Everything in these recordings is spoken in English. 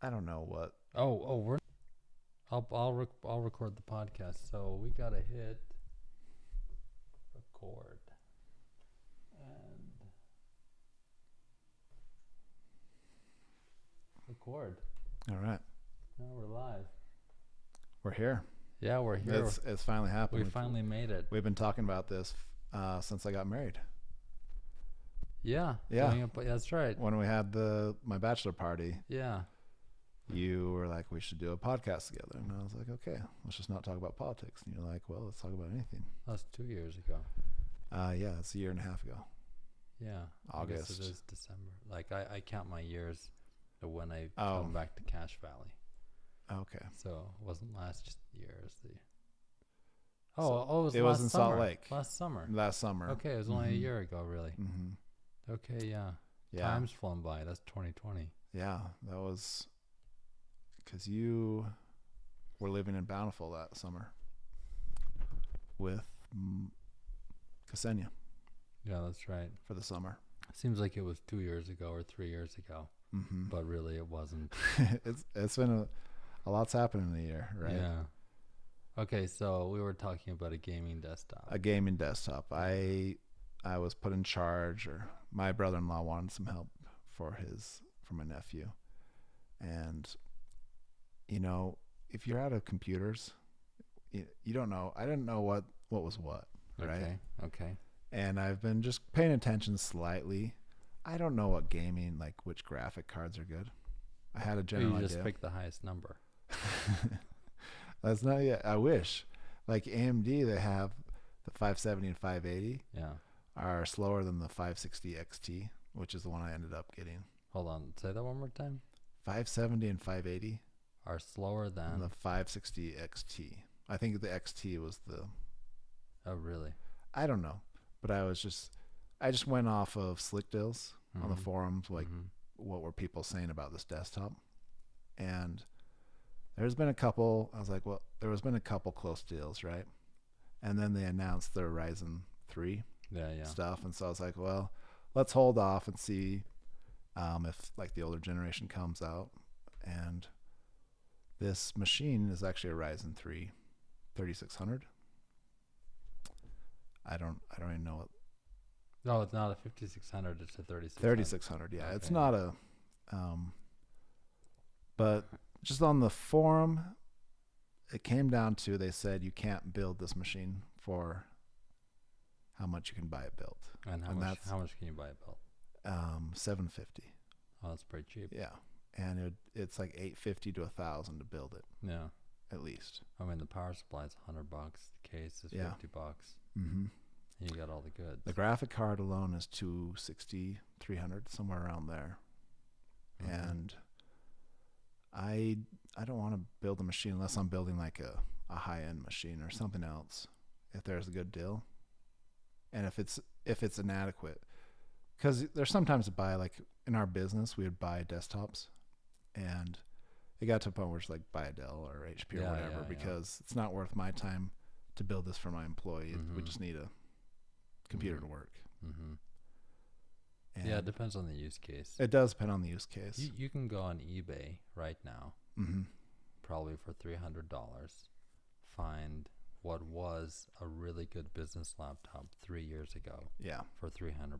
I don't know what. We're. I'll record the podcast. So we gotta hit record and record. All right, Now we're live. we're here. Yeah, we're here. It's finally happened. We finally made it. We've been talking about this since I got married. Yeah. Yeah. That's right. When we had my bachelor party, Yeah. you were like, we should do a podcast together. And I was like, okay, let's just not talk about politics. And you're like, well, let's talk about anything. That's 2 years ago. Yeah, it's a year and a half ago. Yeah. August. I guess it is December. Like I count my years to when I Oh. come back to Cache Valley. Okay. So it wasn't last year. It was the. It was in summer. Salt Lake. Last summer. Last summer. Okay, it was only a year ago, really. Mm-hmm. Okay, yeah. Yeah. Time's flown by. That's 2020. Yeah, that was because you were living in Bountiful that summer with Ksenia Yeah, that's right. for the summer. Seems like it was 2 years ago or 3 years ago, Mm-hmm. but really it wasn't. It's been a lot's happened in a year, right? Yeah. Okay, so we were talking about a gaming desktop. A gaming desktop. I was put in charge, or my brother-in-law wanted some help for my nephew, and if you're out of computers, you don't know. I didn't know what was what, right? Okay. And I've been just paying attention slightly. I don't know what gaming, like which graphic cards are good. I had a general You just idea. pick the highest number. That's not yet. I wish. Like AMD, they have the 570 and 580 Yeah. are slower than the 560 XT, which is the one I ended up getting. Hold on. Say that one more time. 570 and 580 Are slower than. and the 560 XT. I think the XT was the. Oh, really? I don't know, but I just went off of Slick Deals on the forums, like what were people saying about this desktop, and there's been a couple. I was like, well, there has been a couple close deals, right? And then they announced their Ryzen 3 Yeah. stuff, and so I was like, well, let's hold off and see if like the older generation comes out. And this machine is actually a Ryzen 3 3600. I don't even know what. No, it's not a 5600. It's a 3600. 3600. Yeah, Okay. it's not a. But just on the forum, it came down to they said you can't build this machine for how much you can buy it built. And how much can you buy it built? $750. Oh, that's pretty cheap. Yeah, and it's like $850 to $1,000 to build it Yeah. at least. I mean, the power supply is $100. The case is $50. Mm-hmm. And you got all the goods. The graphic card alone is $260, $300, somewhere around there. And I don't want to build a machine unless I'm building like a high-end machine or something else. If there's a good deal, and if it's inadequate, because there's sometimes to buy, like in our business we would buy desktops, and it got to a point where it's like buy a Dell or HP or whatever, because it's not worth my time to build this for my employee. We just need a computer to work. Yeah, it depends on the use case. It does depend on the use case. You can go on eBay right now, probably for $300, find what was a really good business laptop 3 years ago. Yeah, for $300.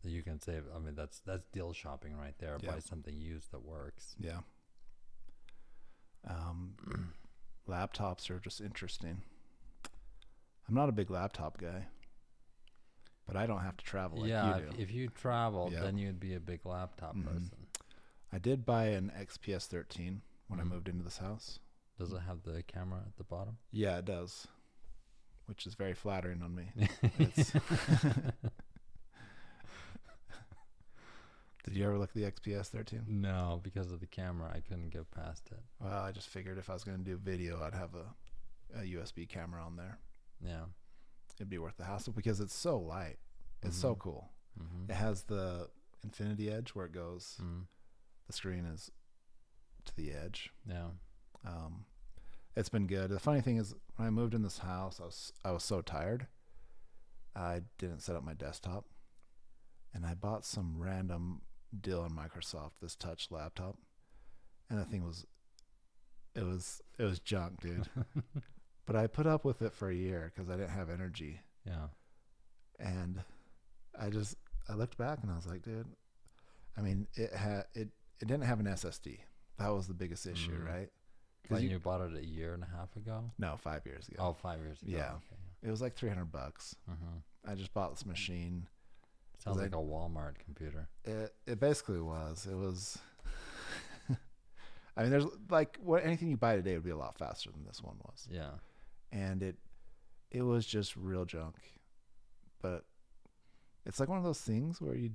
That you can save. I mean, that's deal shopping right there. Yeah. Buy something used that works. Yeah. Laptops are just interesting. I'm not a big laptop guy, but I don't have to travel like you do. If you travel, then you'd be a big laptop person. I did buy an XPS 13 when I moved into this house. Does it have the camera at the bottom? Yeah, it does, which is very flattering on me. Did you ever look at the XPS 13? No, because of the camera, I couldn't get past it. Well, I just figured if I was going to do video, I'd have a USB camera on there. Yeah. It'd be worth the hassle because it's so light. It's so cool. It has the infinity edge where it goes. The screen is to the edge. Yeah. It's been good. The funny thing is, when I moved in this house, I was so tired. I didn't set up my desktop, and I bought some random deal in Microsoft, this touch laptop, and the thing was, it was junk, dude. But I put up with it for a year because I didn't have energy. Yeah. And I looked back and I was like, dude, I mean, it didn't have an SSD. That was the biggest issue, right? When you bought it a year and a half ago? No, 5 years ago. Oh, 5 years ago. Yeah. Okay. It was like $300. Mm-hmm. I just bought this machine. Sounds like a Walmart computer. It basically was. It was. I mean, there's anything you buy today would be a lot faster than this one was. Yeah. And it was just real junk. But it's like one of those things where you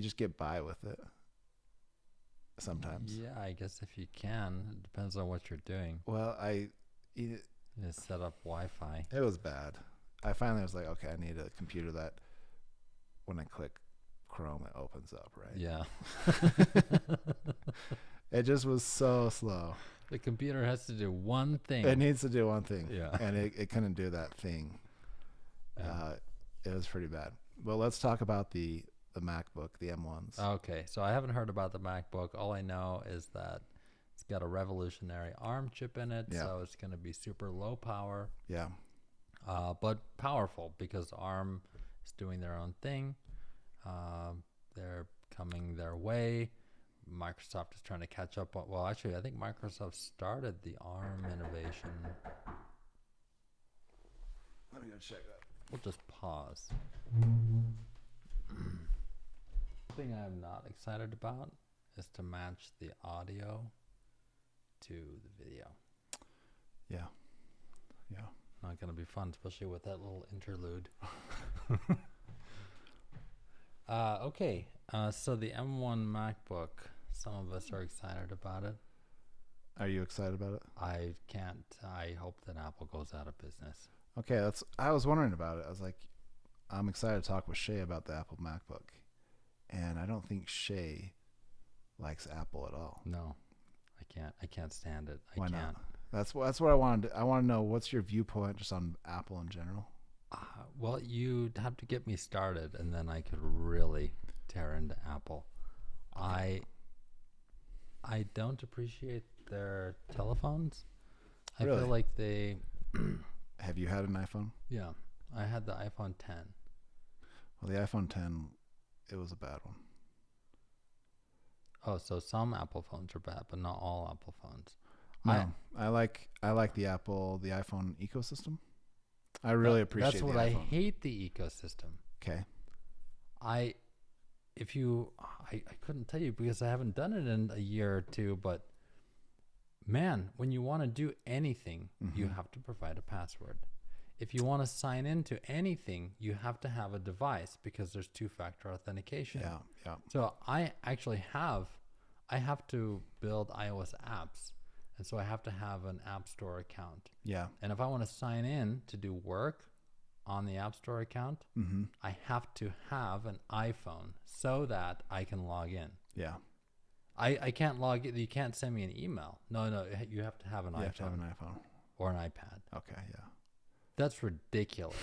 just get by with it sometimes. Yeah, I guess if you can. It depends on what you're doing. Well, You set up Wi-Fi. it was bad. I finally was like, okay, I need a computer that when I click Chrome, it opens up, right? Yeah. It just was so slow. The computer has to do one thing. It needs to do one thing. Yeah. And it couldn't do that thing. Yeah. It was pretty bad. Well, let's talk about the MacBook, the M1s. Okay, so I haven't heard about the MacBook. All I know is that it's got a revolutionary ARM chip in it, so it's going to be super low power. Yeah. But powerful because ARM is doing their own thing. They're coming their way. Microsoft is trying to catch up. Well, actually, I think Microsoft started the ARM innovation. Let me go check that. We'll just pause. Something I'm not excited about is to match the audio to the video. Yeah. Yeah. Not going to be fun, especially with that little interlude. Okay, so the M1 MacBook, some of us are excited about it. Are you excited about it? I can't. I hope that Apple goes out of business. Okay, I was wondering about it. I was like, I'm excited to talk with Shea about the Apple MacBook. And I don't think Shea likes Apple at all. No, I can't. I can't stand it. Why I can't. not? That's what I wanted. I want to know, what's your viewpoint just on Apple in general? Well, you'd have to get me started, and then I could really tear into Apple. Okay. I don't appreciate their telephones. I Really? feel like they. Have you had an iPhone? Yeah, I had the iPhone 10. Well, the iPhone 10, it was a bad one. Oh, so some Apple phones are bad, but not all Apple phones. No, I like the iPhone ecosystem. I really appreciate That's what the I iPhone. hate the ecosystem. Okay. I couldn't tell you because I haven't done it in a year or two, but man, when you want to do anything, you have to provide a password. If you want to sign into anything, you have to have a device because there's two-factor authentication. Yeah, yeah. So I have to build iOS apps. And so I have to have an App Store account. Yeah. And if I want to sign in to do work on the App Store account, I have to have an iPhone so that I can log in. Yeah. I can't log in. You can't send me an email. No, you have to have an iPhone. You have to have an iPhone. Or an iPad. Okay, yeah. That's ridiculous.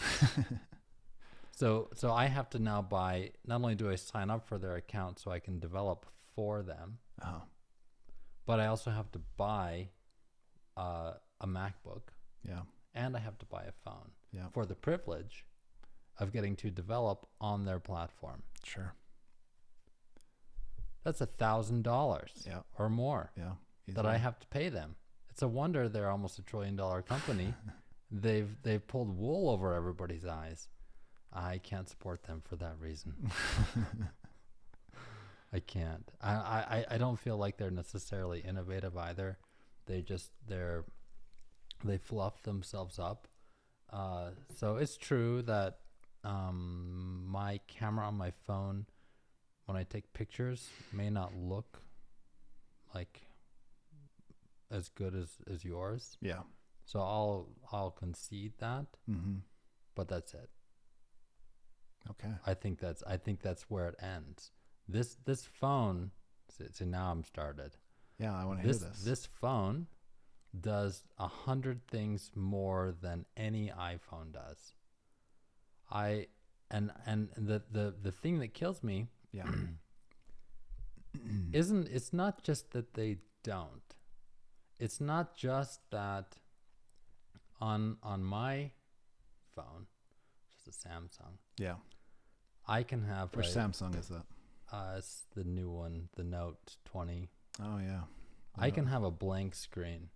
So I have to now buy, not only do I sign up for their account so I can develop for them, but I also have to buy a MacBook. Yeah. And I have to buy a phone Yeah. for the privilege of getting to develop on their platform. Sure. That's $1,000 or more that I have to pay them. It's a wonder they're almost $1 trillion company. They've pulled wool over everybody's eyes. I can't support them for that reason. I can't. I don't feel like they're necessarily innovative either. They fluff themselves up. So it's true that my camera on my phone, when I take pictures, may not look like as good as yours. Yeah. So I'll concede that. But that's it. Okay. I think that's where it ends. This phone. So now I'm started. Yeah, I want to hear this. This phone does 100 things more than any iPhone does. And the thing that kills me it's not just that they don't. It's not just that on my phone, which is a Samsung, Yeah. I can have Which Samsung is that? it's the new one, the Note 20. Oh yeah. I can have a blank screen,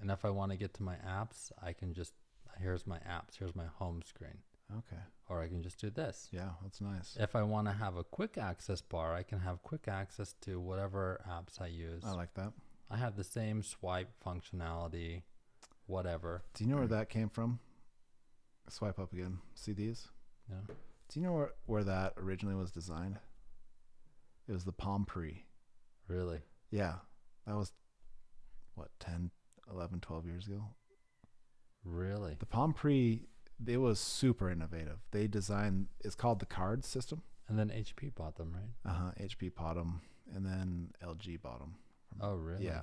and if I want to get to my apps, I can just, here's my apps, here's my home screen, Okay. or I can just do this. Yeah, that's nice. If I want to have a quick access bar, I can have quick access to whatever apps I use. I like that. I have the same swipe functionality, whatever. Do you know where that came from? Swipe up again. See these? Yeah. Do you know where that originally was designed? It was the Palm Pre. Really? Yeah. That was, what, 10, 11, 12 years ago? Really? The Palm Pre, it was super innovative. They designed, it's called the card system. And then HP bought them, right? HP bought them, and then LG bought them. Oh, really? Yeah.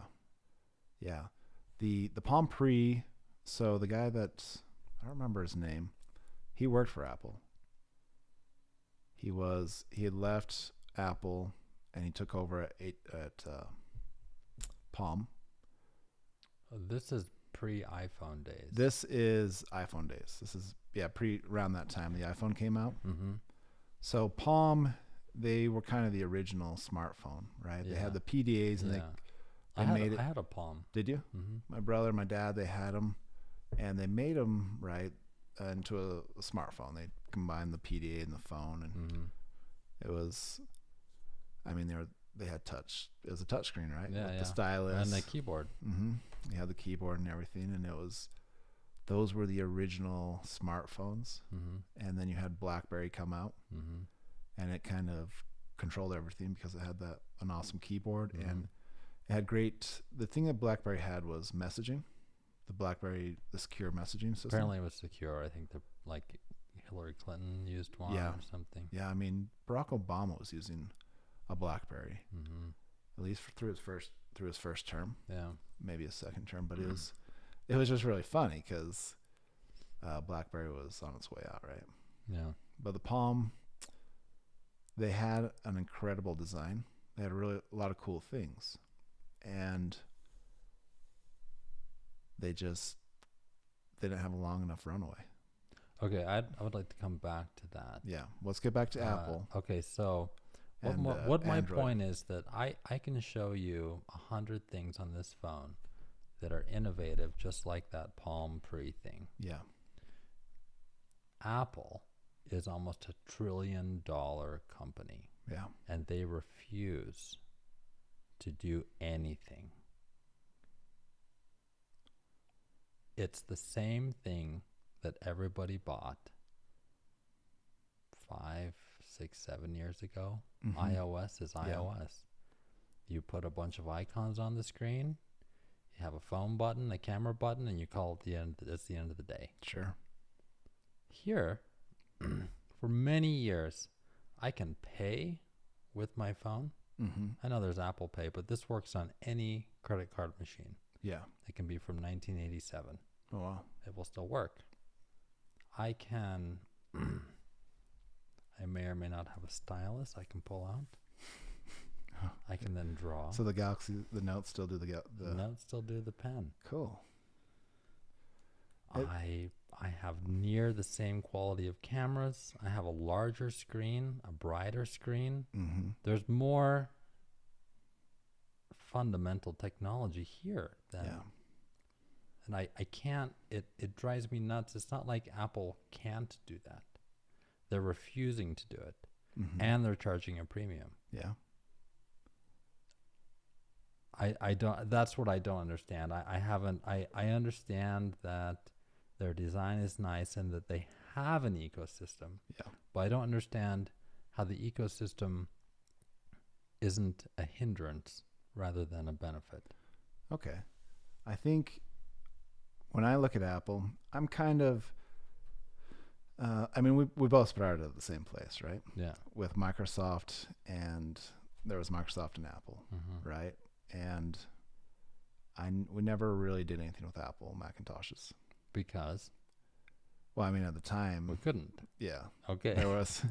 Yeah. The Palm Pre, so the guy that, I don't remember his name, he worked for Apple. He had left Apple, and he took over at Palm. Oh, this is pre-iPhone days. This is iPhone days. This is, around that time the iPhone came out. Mm-hmm. So Palm, they were kind of the original smartphone, right? Yeah. They had the PDAs, and I had a Palm. Did you? Mm-hmm. My brother, my dad, they had them, and they made them into a smartphone. They combined the PDA and the phone, and it was, I mean, they had touch. It was a touch screen, right? Yeah, With the stylus and the keyboard. Mm-hmm. You had the keyboard and everything, and those were the original smartphones. Mm-hmm. And then you had BlackBerry come out, Mm-hmm. and it kind of controlled everything because it had an awesome keyboard, Mm-hmm. and it had the thing that BlackBerry had was messaging. The secure messaging system. Apparently it was secure. I think Hillary Clinton used one or something. Yeah, I mean, Barack Obama was using a BlackBerry, Mm-hmm. at least through his first term. Yeah. Maybe his second term, but it was just really funny because BlackBerry was on its way out, right? Yeah. But the Palm, they had an incredible design. They had a lot of cool things, and they just didn't have a long enough runway. Okay, I would like to come back to that. Yeah, let's get back to Apple. Okay, so what my point is that I can show you 100 things on this phone that are innovative, just like that Palm Pre thing. Yeah. Apple is almost $1 trillion company. Yeah. And they refuse to do anything. It's the same thing that everybody bought 5, 6, 7 years ago. Mm-hmm. iOS is iOS. You put a bunch of icons on the screen, you have a phone button, a camera button, and you call it that's the end of the day. Sure. Here, for many years, I can pay with my phone. Mm-hmm. I know there's Apple Pay, but this works on any credit card machine. Yeah. It can be from 1987. Oh, wow. It will still work. I can, I may or may not have a stylus I can pull out. I can then draw. So the Notes still do the Notes still do the pen. Cool. I have near the same quality of cameras. I have a larger screen, a brighter screen. Mm-hmm. There's more fundamental technology here than, and I can't, it drives me nuts. It's not like Apple can't do that. They're refusing to do it, and they're charging a premium. Yeah. I don't, that's what I don't understand. I understand that their design is nice and that they have an ecosystem. Yeah. But I don't understand how the ecosystem isn't a hindrance rather than a benefit. Okay. I think when I look at Apple, I'm kind of, I mean, we both started at the same place, right? Yeah. With Microsoft, and there was Microsoft and Apple, right? And we never really did anything with Apple Macintoshes. Because? Well, I mean, at the We time, couldn't. yeah, Okay. there was.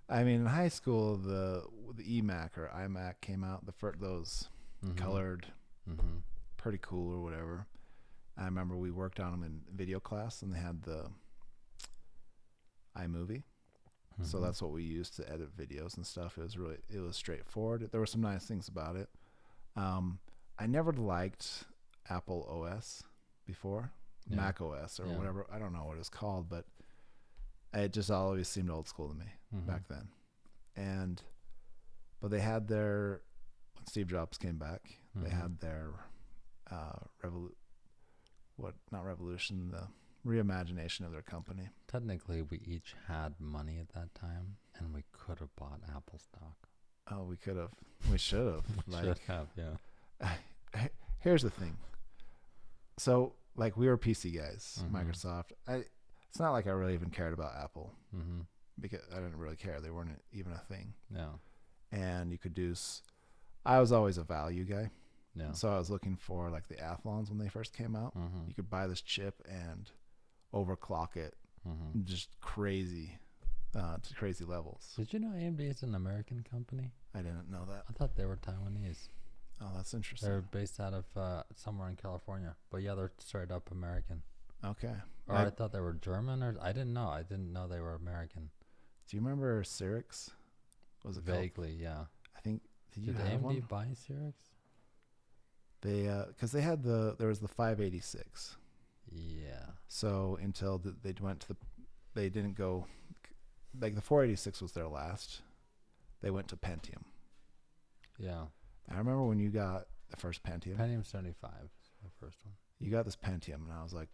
I mean, in high school, the eMac or iMac came out. Those colored, Mm-hmm. pretty cool or whatever. I remember we worked on them in video class, and they had the iMovie. So that's what we used to edit videos and stuff. It was straightforward. There were some nice things about it. I never liked Apple OS before, Mac OS or whatever. I don't know what it's called, but it just always seemed old school to me back then. But they had when Steve Jobs came back, they had their not revolution, the reimagination of their company. Technically, we each had money at that time, and we could have bought Apple stock. Oh, we could have. We should have. Should have, yeah. Here's the thing. So, like, we were PC guys, Microsoft. It's not like I really even cared about Apple because I didn't really care. They weren't even a thing. Yeah. And you could I was always a value guy. Yeah. So I was looking for like the Athlons when they first came out. You could buy this chip and overclock it, just crazy, to crazy levels. Did you know AMD is an American company? I didn't know that. I thought they were Taiwanese. Oh, that's interesting. They're based out of somewhere in California, but yeah, they're straight up American. Okay. Or I thought they were German, or I didn't know. I didn't know they were American. Do you remember Cyrix? Was it vaguely? called? Yeah. I think. Did AMD have one? buy Cyrix? Because they had there was the 586. Yeah. So until they went to they didn't go, like the 486 was their last. They went to Pentium. Yeah. I remember when you got the first Pentium. Pentium 75 is my first one. You got this Pentium, and I was like,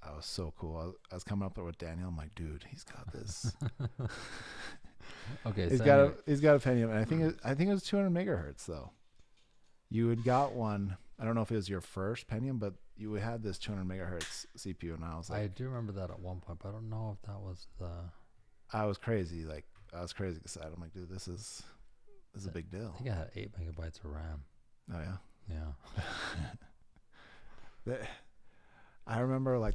I was so cool. I was coming up there with Daniel. I'm like, dude, he's got this. Okay. He's got a Pentium, and I think it was 200 megahertz though. You had got one. I don't know if it was your first Pentium, but you had this 200 megahertz CPU, and I was like, I do remember that at one point, but I don't know if that was the. I was crazy. Like I was crazy excited. I'm like, dude, this is a big deal. I think I had 8 megabytes of RAM. Oh yeah. Yeah. I remember like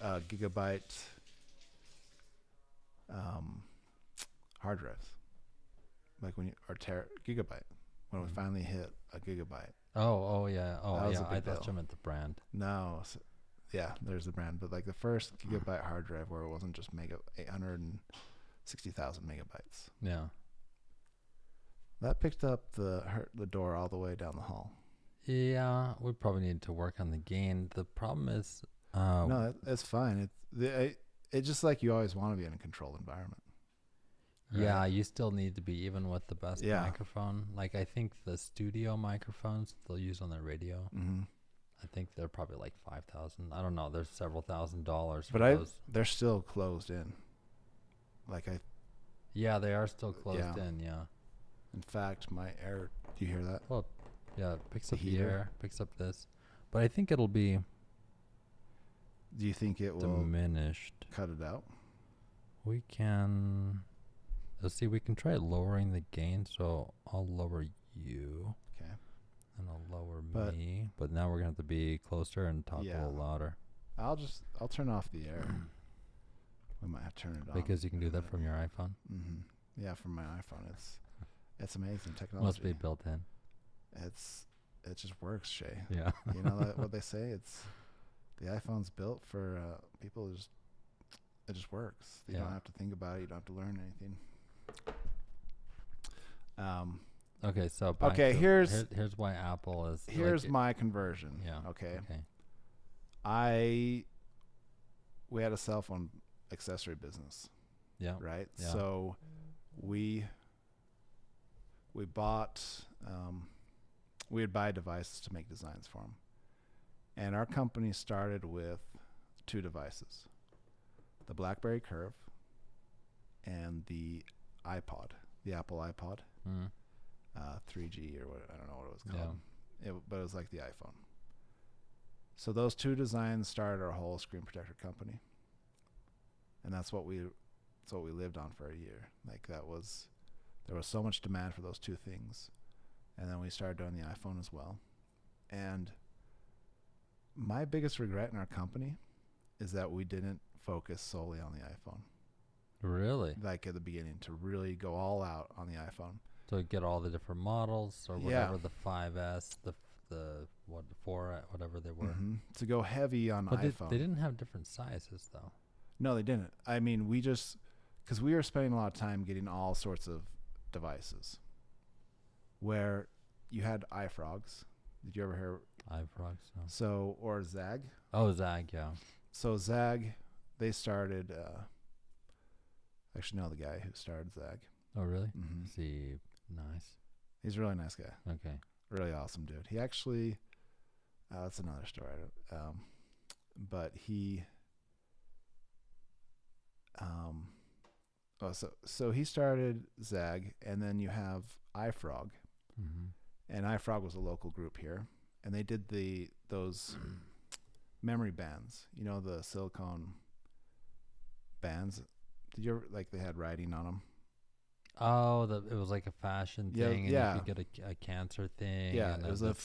gigabyte hard drives, like when gigabyte when we finally hit a gigabyte. Oh yeah. Oh That was yeah. a big I thought deal. you meant the brand. No, yeah, there's the brand, but like the first gigabyte hard drive where it wasn't just 860,000 megabytes. Yeah. That picked up the door all the way down the hall. Yeah, we probably need to work on the gain. The problem is, No, it's fine. It's just like you always want to be in a controlled environment. yeah, you still need to be, even with the best Yeah. microphone. Like I think the studio microphones they'll use on their radio. Mm-hmm. I think they're probably like 5,000. I don't know. There's several $1,000s. But for those. they're still closed in. Yeah, they are still closed Yeah. in. Yeah. In fact, my air. Do you hear that? Well, yeah, it picks The up the heater? air, picks up this, but I think it'll be Do you think it will diminished. cut it out? We can. Let's see. We can try lowering the gain. So I'll lower you. Okay. And I'll lower But- me. But now we're gonna have to be closer and talk a Yeah. little louder I'll turn off the air. We might have to turn it on. because you can do that from your iPhone. Mm-hmm. Yeah, from my iPhone. It's amazing technology. Must be built in. It just works, Shea. Yeah. You know what they say? It's the iPhone's built for people. It just works. You Yeah. don't have to think about it. You don't have to learn anything. Okay. So back Okay, to- here's why Apple is. Here's like, my conversion. Yeah. Okay. Okay. We had a cell phone accessory business, Yeah. right? Yeah. So we bought we would buy devices to make designs for them, and our company started with 2 devices: the BlackBerry Curve and the iPod, the Apple iPod, Mm. 3G or what, I don't know what it was called. But it was like the iPhone. So those 2 designs started our whole screen protector company, and that's what we lived on for a year. Like there was so much demand for those 2 things, and then we started doing the iPhone as well. And my biggest regret in our company is that we didn't focus solely on the iPhone. Really? Like at the beginning, to really go all out on the iPhone. So get all the different models or whatever, the 5S, the 4, whatever they were. To go heavy on But iPhone. they didn't have different sizes though. No, they didn't. I mean, we just, because we were spending a lot of time getting all sorts of devices where you had iFrogs. Did you ever hear? iFrogs. No. So, or Zag. Oh, Zag, yeah. So Zag, they started, actually no, the guy who started Zag. Oh, really? Is he nice? He's a really nice guy. Okay. Really awesome dude. He actually, that's another story. But he, so he started Zag, and then you have iFrog, and iFrog was a local group here, and they did those memory bands. You know, the silicone bands. Did you ever, like, they had writing on them? Oh, it was like a fashion thing, and you could get a cancer thing. Yeah, and it was a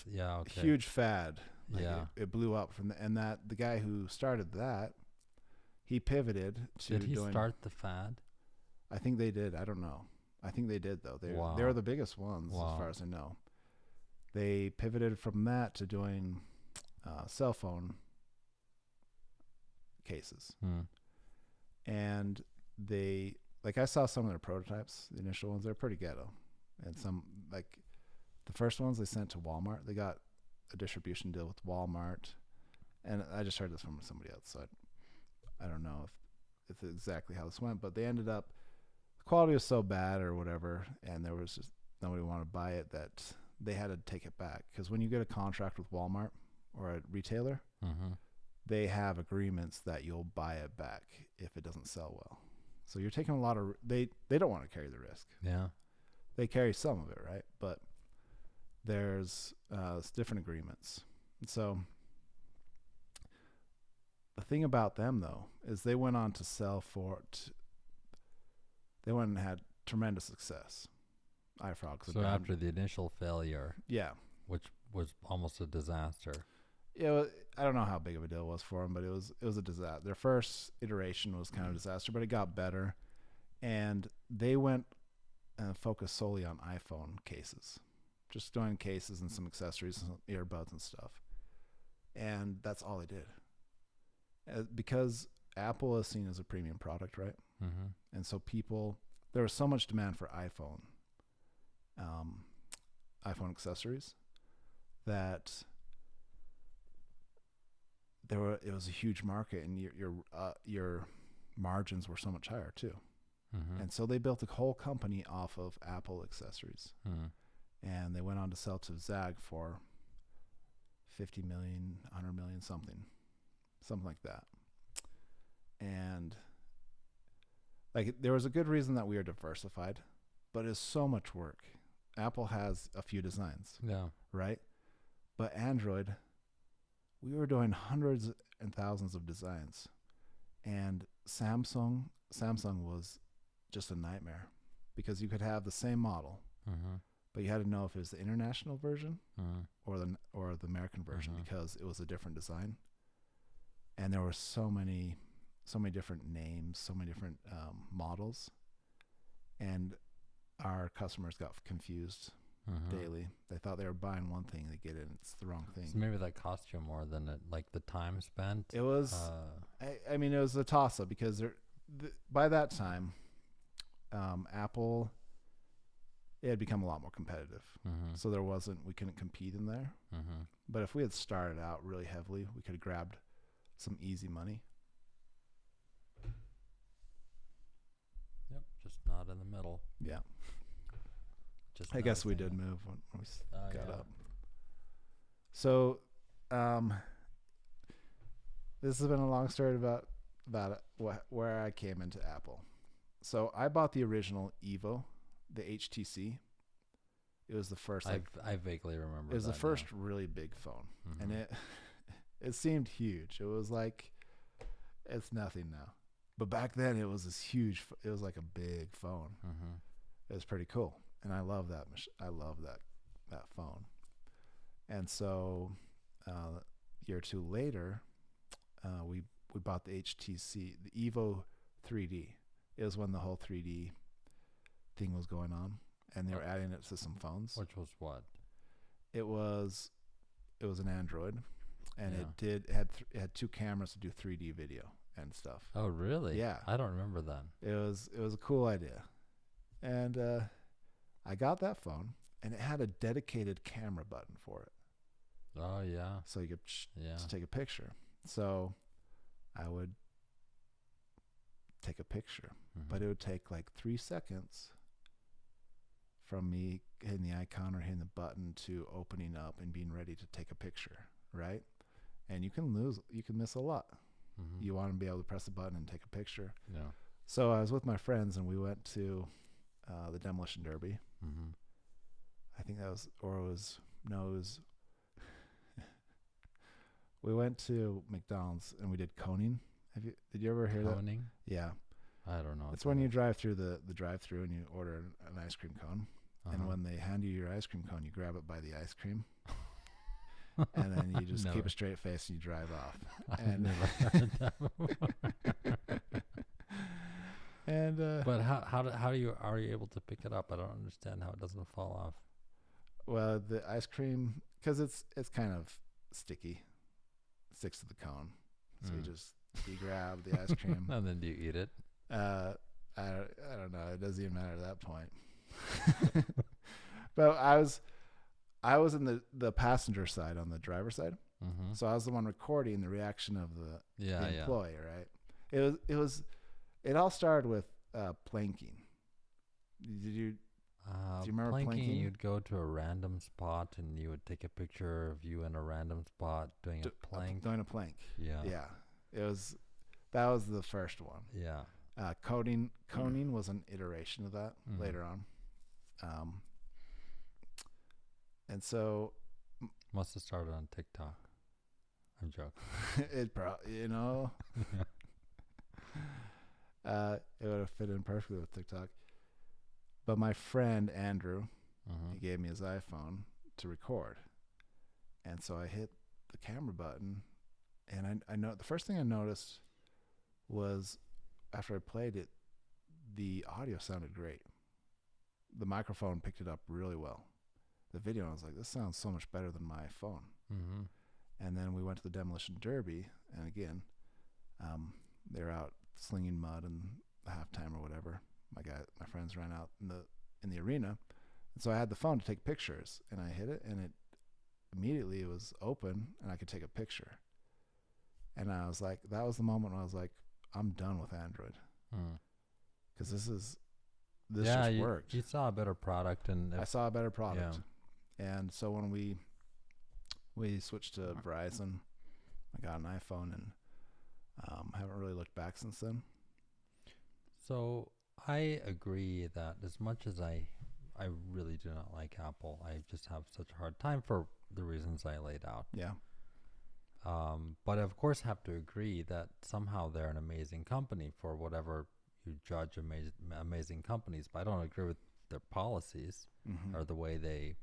huge fad. Like it blew up from and that the guy who started that, he pivoted to. Did he start the fad? I think they did. I don't know. I think they did though. They were the biggest ones as far as I know. They pivoted from that to doing cell phone cases, and they. Like, I saw some of their prototypes, the initial ones. They're pretty ghetto. And some, like, the first ones they sent to Walmart. They got a distribution deal with Walmart. And I just heard this from somebody else, so I don't know if it's exactly how this went. But they ended up, the quality was so bad or whatever, and there was just nobody wanted to buy it, that they had to take it back. Because when you get a contract with Walmart or a retailer, they have agreements that you'll buy it back if it doesn't sell well. So you're taking a lot of, they don't want to carry the risk. Yeah. They carry some of it, right? But there's different agreements. And so the thing about them, though, is they went on to sell they went and had tremendous success. iFrogs. So after the initial failure. Yeah. Which was almost a disaster. Yeah, I don't know how big of a deal it was for them, but it was a disaster. Their first iteration was kind of a disaster, but it got better, and they went and focused solely on iPhone cases, just doing cases and some accessories, some earbuds and stuff, and that's all they did. Because Apple is seen as a premium product, right? And so there was so much demand for iPhone accessories that. It was a huge market, and your margins were so much higher too, and so they built a whole company off of Apple accessories, and they went on to sell to Zag for 50 million, 100 million, something like that, and like there was a good reason that we are diversified, but it's so much work. Apple has a few designs, right? But Android. We were doing hundreds and thousands of designs, and Samsung was just a nightmare, because you could have the same model, but you had to know if it was the international version or the American version, because it was a different design, and there were so many different names, so many different models, and our customers got confused. Daily. They thought they were buying one thing, they get it, and it's the wrong thing. So maybe that cost you more than like the time spent. It was, I mean, it was a toss up, because by that time, Apple, it had become a lot more competitive. So we couldn't compete in there. But if we had started out really heavily, we could have grabbed some easy money. Yep, just not in the middle. Yeah. I guess we did move when we got up. So, this has been a long story about where I came into Apple. So I bought the original Evo, the HTC. It was the first. I vaguely remember. It was the first really big phone, and it seemed huge. It was like, it's nothing now, but back then it was this huge. It was like a big phone. It was pretty cool. And I love that. I love that phone. And so, a year or two later, we we bought the HTC, the Evo 3D. It was when the whole 3D thing was going on, and they were adding it to some phones. Which was what? It was an Android, and Yeah. it had 2 cameras to do 3D video and stuff. Oh, really? Yeah. I don't remember that. It was a cool idea, and I got that phone, and it had a dedicated camera button for it, Oh, yeah. so you could Yeah. to take a picture. So I would take a picture, but it would take like 3 seconds from me hitting the icon or hitting the button to opening up and being ready to take a picture, right? And you can miss a lot. Mm-hmm. You want to be able to press a button and take a picture. Yeah. So I was with my friends, and we went to the Demolition Derby. Mm-hmm. I think that was, or it was, no, it was, we went to McDonald's and we did coning. Did you ever hear that? Coning? Yeah. I don't know. It's when you drive through the drive-through and you order an ice cream cone. Uh-huh. And when they hand you your ice cream cone, you grab it by the ice cream. And then you just keep a straight face and you drive off. I've never heard that before. And But how are you able to pick it up? I don't understand how it doesn't fall off. well, the ice cream, because it's kind of sticky, sticks to the cone. So you grab the ice cream. And then do you eat it? I don't know. It doesn't even matter at that point. But I was in the passenger side on the driver's side. Mm-hmm. So I was the one recording the reaction of the Yeah. employee, right? It all started with planking. Do you remember planking? You'd go to a random spot and you would take a picture of you in a random spot doing a plank. Doing a plank. Yeah. Yeah. That was the first one. Yeah. Coning was an iteration of that later on. And so Must have started on TikTok. I'm joking. it probably, it would have fit in perfectly with TikTok. But my friend Andrew, he gave me his iPhone to record, and so I hit the camera button, and I know the first thing I noticed was after I played it, the audio sounded great. The microphone picked it up really well. The video, I was like, this sounds so much better than my phone. Mm-hmm. And then we went to the Demolition Derby, and again, they were out slinging mud in the halftime or whatever. My friends ran out in the arena, and so I had the phone to take pictures, and I hit it, and it was open, and I could take a picture. And I was like, that was the moment when I was like, I'm done with Android, because this just worked. You saw a better product, and I saw a better product, and so when we switched to Verizon, I got an iPhone, and haven't really looked back since then. So I agree that as much as I really do not like Apple, I just have such a hard time for the reasons I laid out. Yeah. But I of course have to agree that somehow they're an amazing company for whatever you judge amazing companies. But I don't agree with their policies or the way they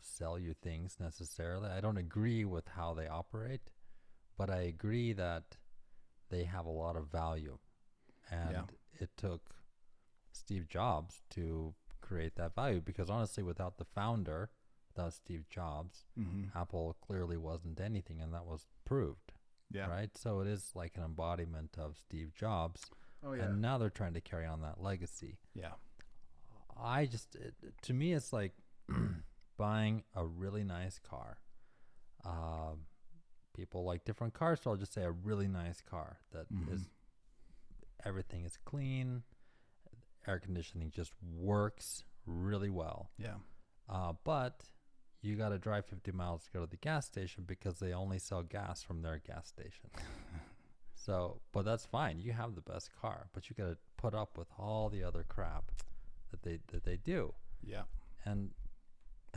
sell you things necessarily. I don't agree with how they operate, but I agree that they have a lot of value. And it took Steve Jobs to create that value, because honestly, without the founder, without Steve Jobs, Apple clearly wasn't anything, and that was proved. Yeah. Right? So it is like an embodiment of Steve Jobs. Oh, yeah. And now they're trying to carry on that legacy. Yeah. To me, it's like buying a really nice car. People like different cars, so I'll just say a really nice car that is, everything is clean, air conditioning just works really well. Yeah. But you got to drive 50 miles to go to the gas station because they only sell gas from their gas station. So, but that's fine. You have the best car, but you got to put up with all the other crap that they do. Yeah. And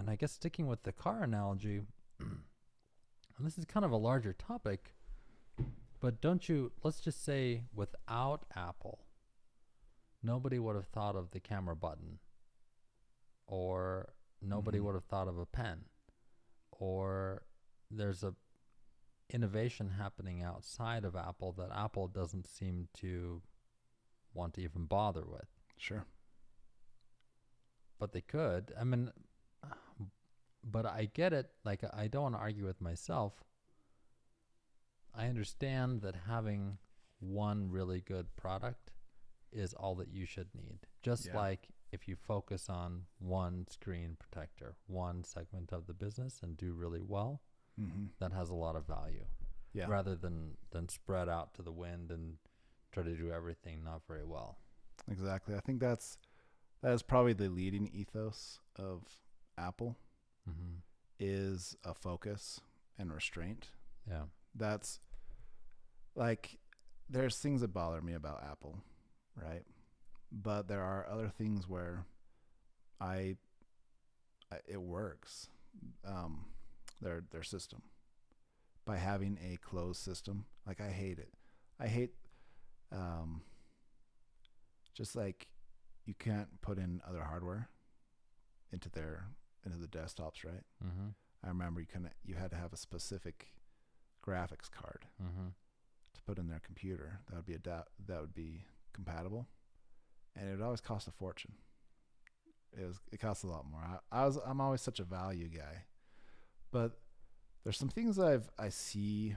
I guess sticking with the car analogy, and this is kind of a larger topic, but let's just say without Apple, nobody would have thought of the camera button, or nobody would have thought of a pen, or there's a innovation happening outside of Apple that Apple doesn't seem to want to even bother with. Sure. But they could. I mean, but I get it. Like, I don't want to argue with myself. I understand that having one really good product is all that you should need. Just like if you focus on one screen protector, one segment of the business and do really well, that has a lot of value. Yeah. Rather than spread out to the wind and try to do everything not very well. Exactly. I think that is probably the leading ethos of Apple is a focus and restraint. Yeah. That's like, there's things that bother me about Apple, right? But there are other things where it works. Their system, by having a closed system, like, I hate it. I hate just like, you can't put in other hardware into the desktops, right? I remember you had to have a specific graphics card to put in their computer that would be compatible, and it would always cost a fortune. It costs a lot more. I'm always such a value guy, but there's some things I see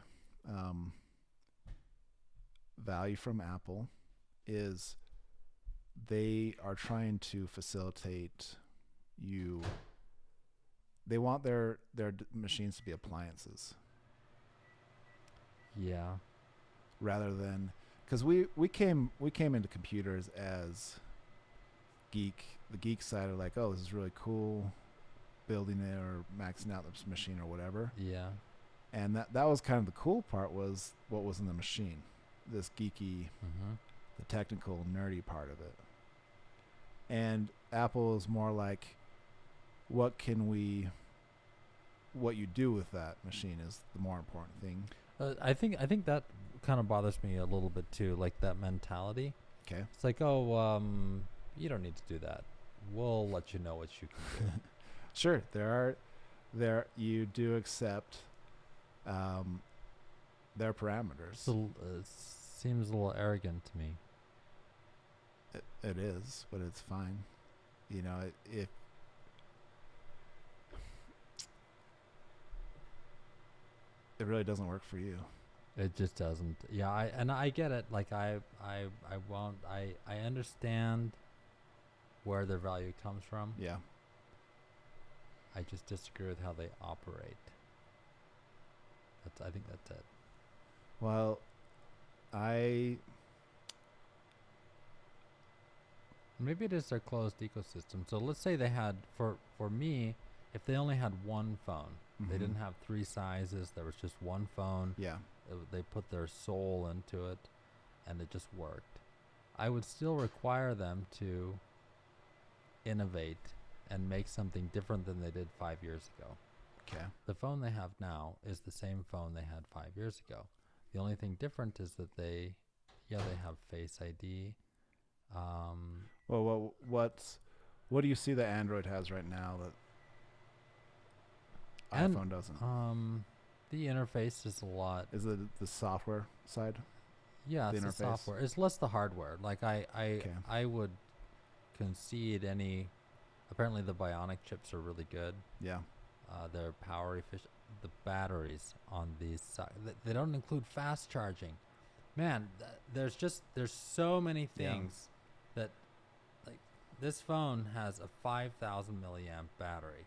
value from Apple is they are trying to facilitate you. They want their machines to be appliances. Yeah. Rather than, because we came into computers as the geek side of like, oh, this is really cool, building it or maxing out this machine or whatever. Yeah. And that was kind of the cool part, was what was in the machine, this geeky, the technical, nerdy part of it. And Apple is more like, what you do with that machine is the more important thing. I think that kind of bothers me a little bit too, like that mentality. Okay. It's like, oh, you don't need to do that. We'll let you know what you can do. Sure, you do accept their parameters. It seems a little arrogant to me. It is, but it's fine. You know, it really doesn't work for you. It just doesn't. Yeah, I get it. Like, I understand where their value comes from. Yeah. I just disagree with how they operate. I think that's it. Well, maybe it is their closed ecosystem. So let's say they had, for me, if they only had one phone, they didn't have three sizes, there was just one phone. Yeah. They put their soul into it, and it just worked. I would still require them to innovate and make something different than they did 5 years ago. Okay. The phone they have now is the same phone they had 5 years ago. The only thing different is that they have Face ID. Well, what do you see that Android has right now that iPhone doesn't? The interface is a lot. Is it the software side? Yeah, it's the software. It's less the hardware. Like, I would concede apparently the Bionic chips are really good. Yeah. They're power efficient. The batteries on these they don't include fast charging. Man, there's so many things that, like, this phone has a 5,000 milliamp battery,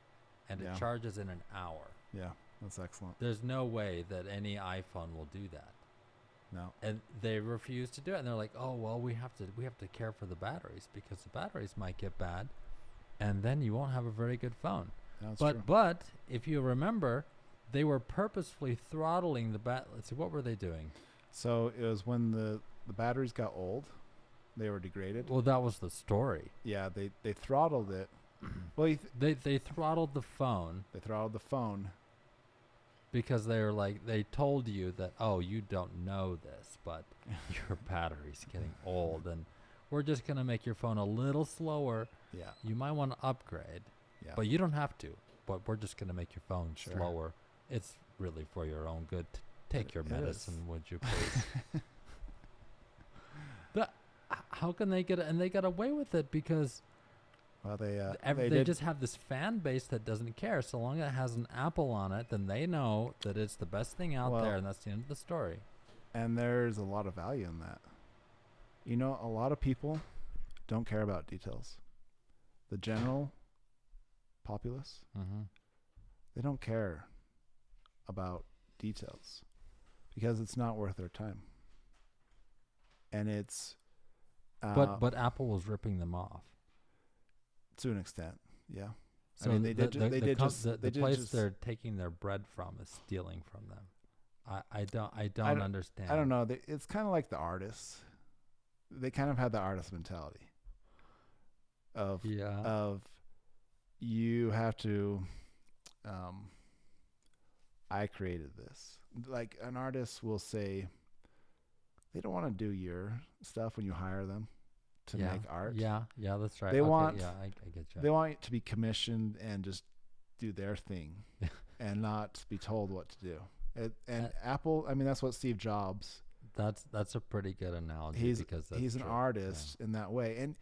and it charges in an hour. Yeah, that's excellent. There's no way that any iPhone will do that. No. And they refuse to do it, and they're like, "Oh, well, we have to care for the batteries, because the batteries might get bad, and then you won't have a very good phone." That's true. But if you remember, they were purposefully throttling the Let's see, what were they doing? So it was when the batteries got old, they were degraded. Well, that was the story. Yeah, they throttled it. Well, they throttled the phone. They throttled the phone because they were like, they told you that, oh, you don't know this, but your battery's getting old, and we're just gonna make your phone a little slower. Yeah. You might want to upgrade. Yeah. But you don't have to. But we're just going to make your phone Sure. slower. It's really for your own good. take your It is. medicine, would you please? But how can they get it? And they got away with it because Well, they they did, just have this fan base that doesn't care. So long as it has an Apple on it, then they know that it's the best thing out Well, there, and that's the end of the story. and there's a lot of value in that. You know, a lot of people don't care about details. The general populace, Mm-hmm. they don't care about details because it's not worth their time. And it's But Apple was ripping them off. to an extent, yeah. So I mean, they did the place they're taking their bread from is stealing from them. I don't understand. I don't know. It's kind of like the artists. They kind of had the artist mentality of you have to. I created this. Like an artist will say, they don't want to do your stuff when you hire them to make art. Yeah, that's right. They want. Yeah, I get you. They want it to be commissioned and just do their thing, and not be told what to do. And Apple, I mean, that's what Steve Jobs. That's a pretty good analogy because he's an artist in that way. And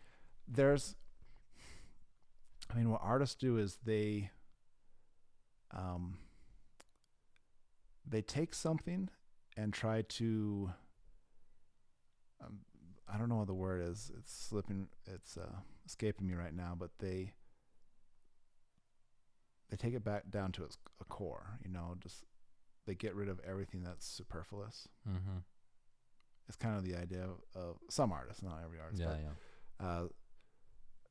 what artists do is they take something and try to I don't know what the word is. It's escaping me right now, but they take it back down to a core, just they get rid of everything that's superfluous. Mm-hmm. It's kind of the idea of some artists, not every artist. Yeah.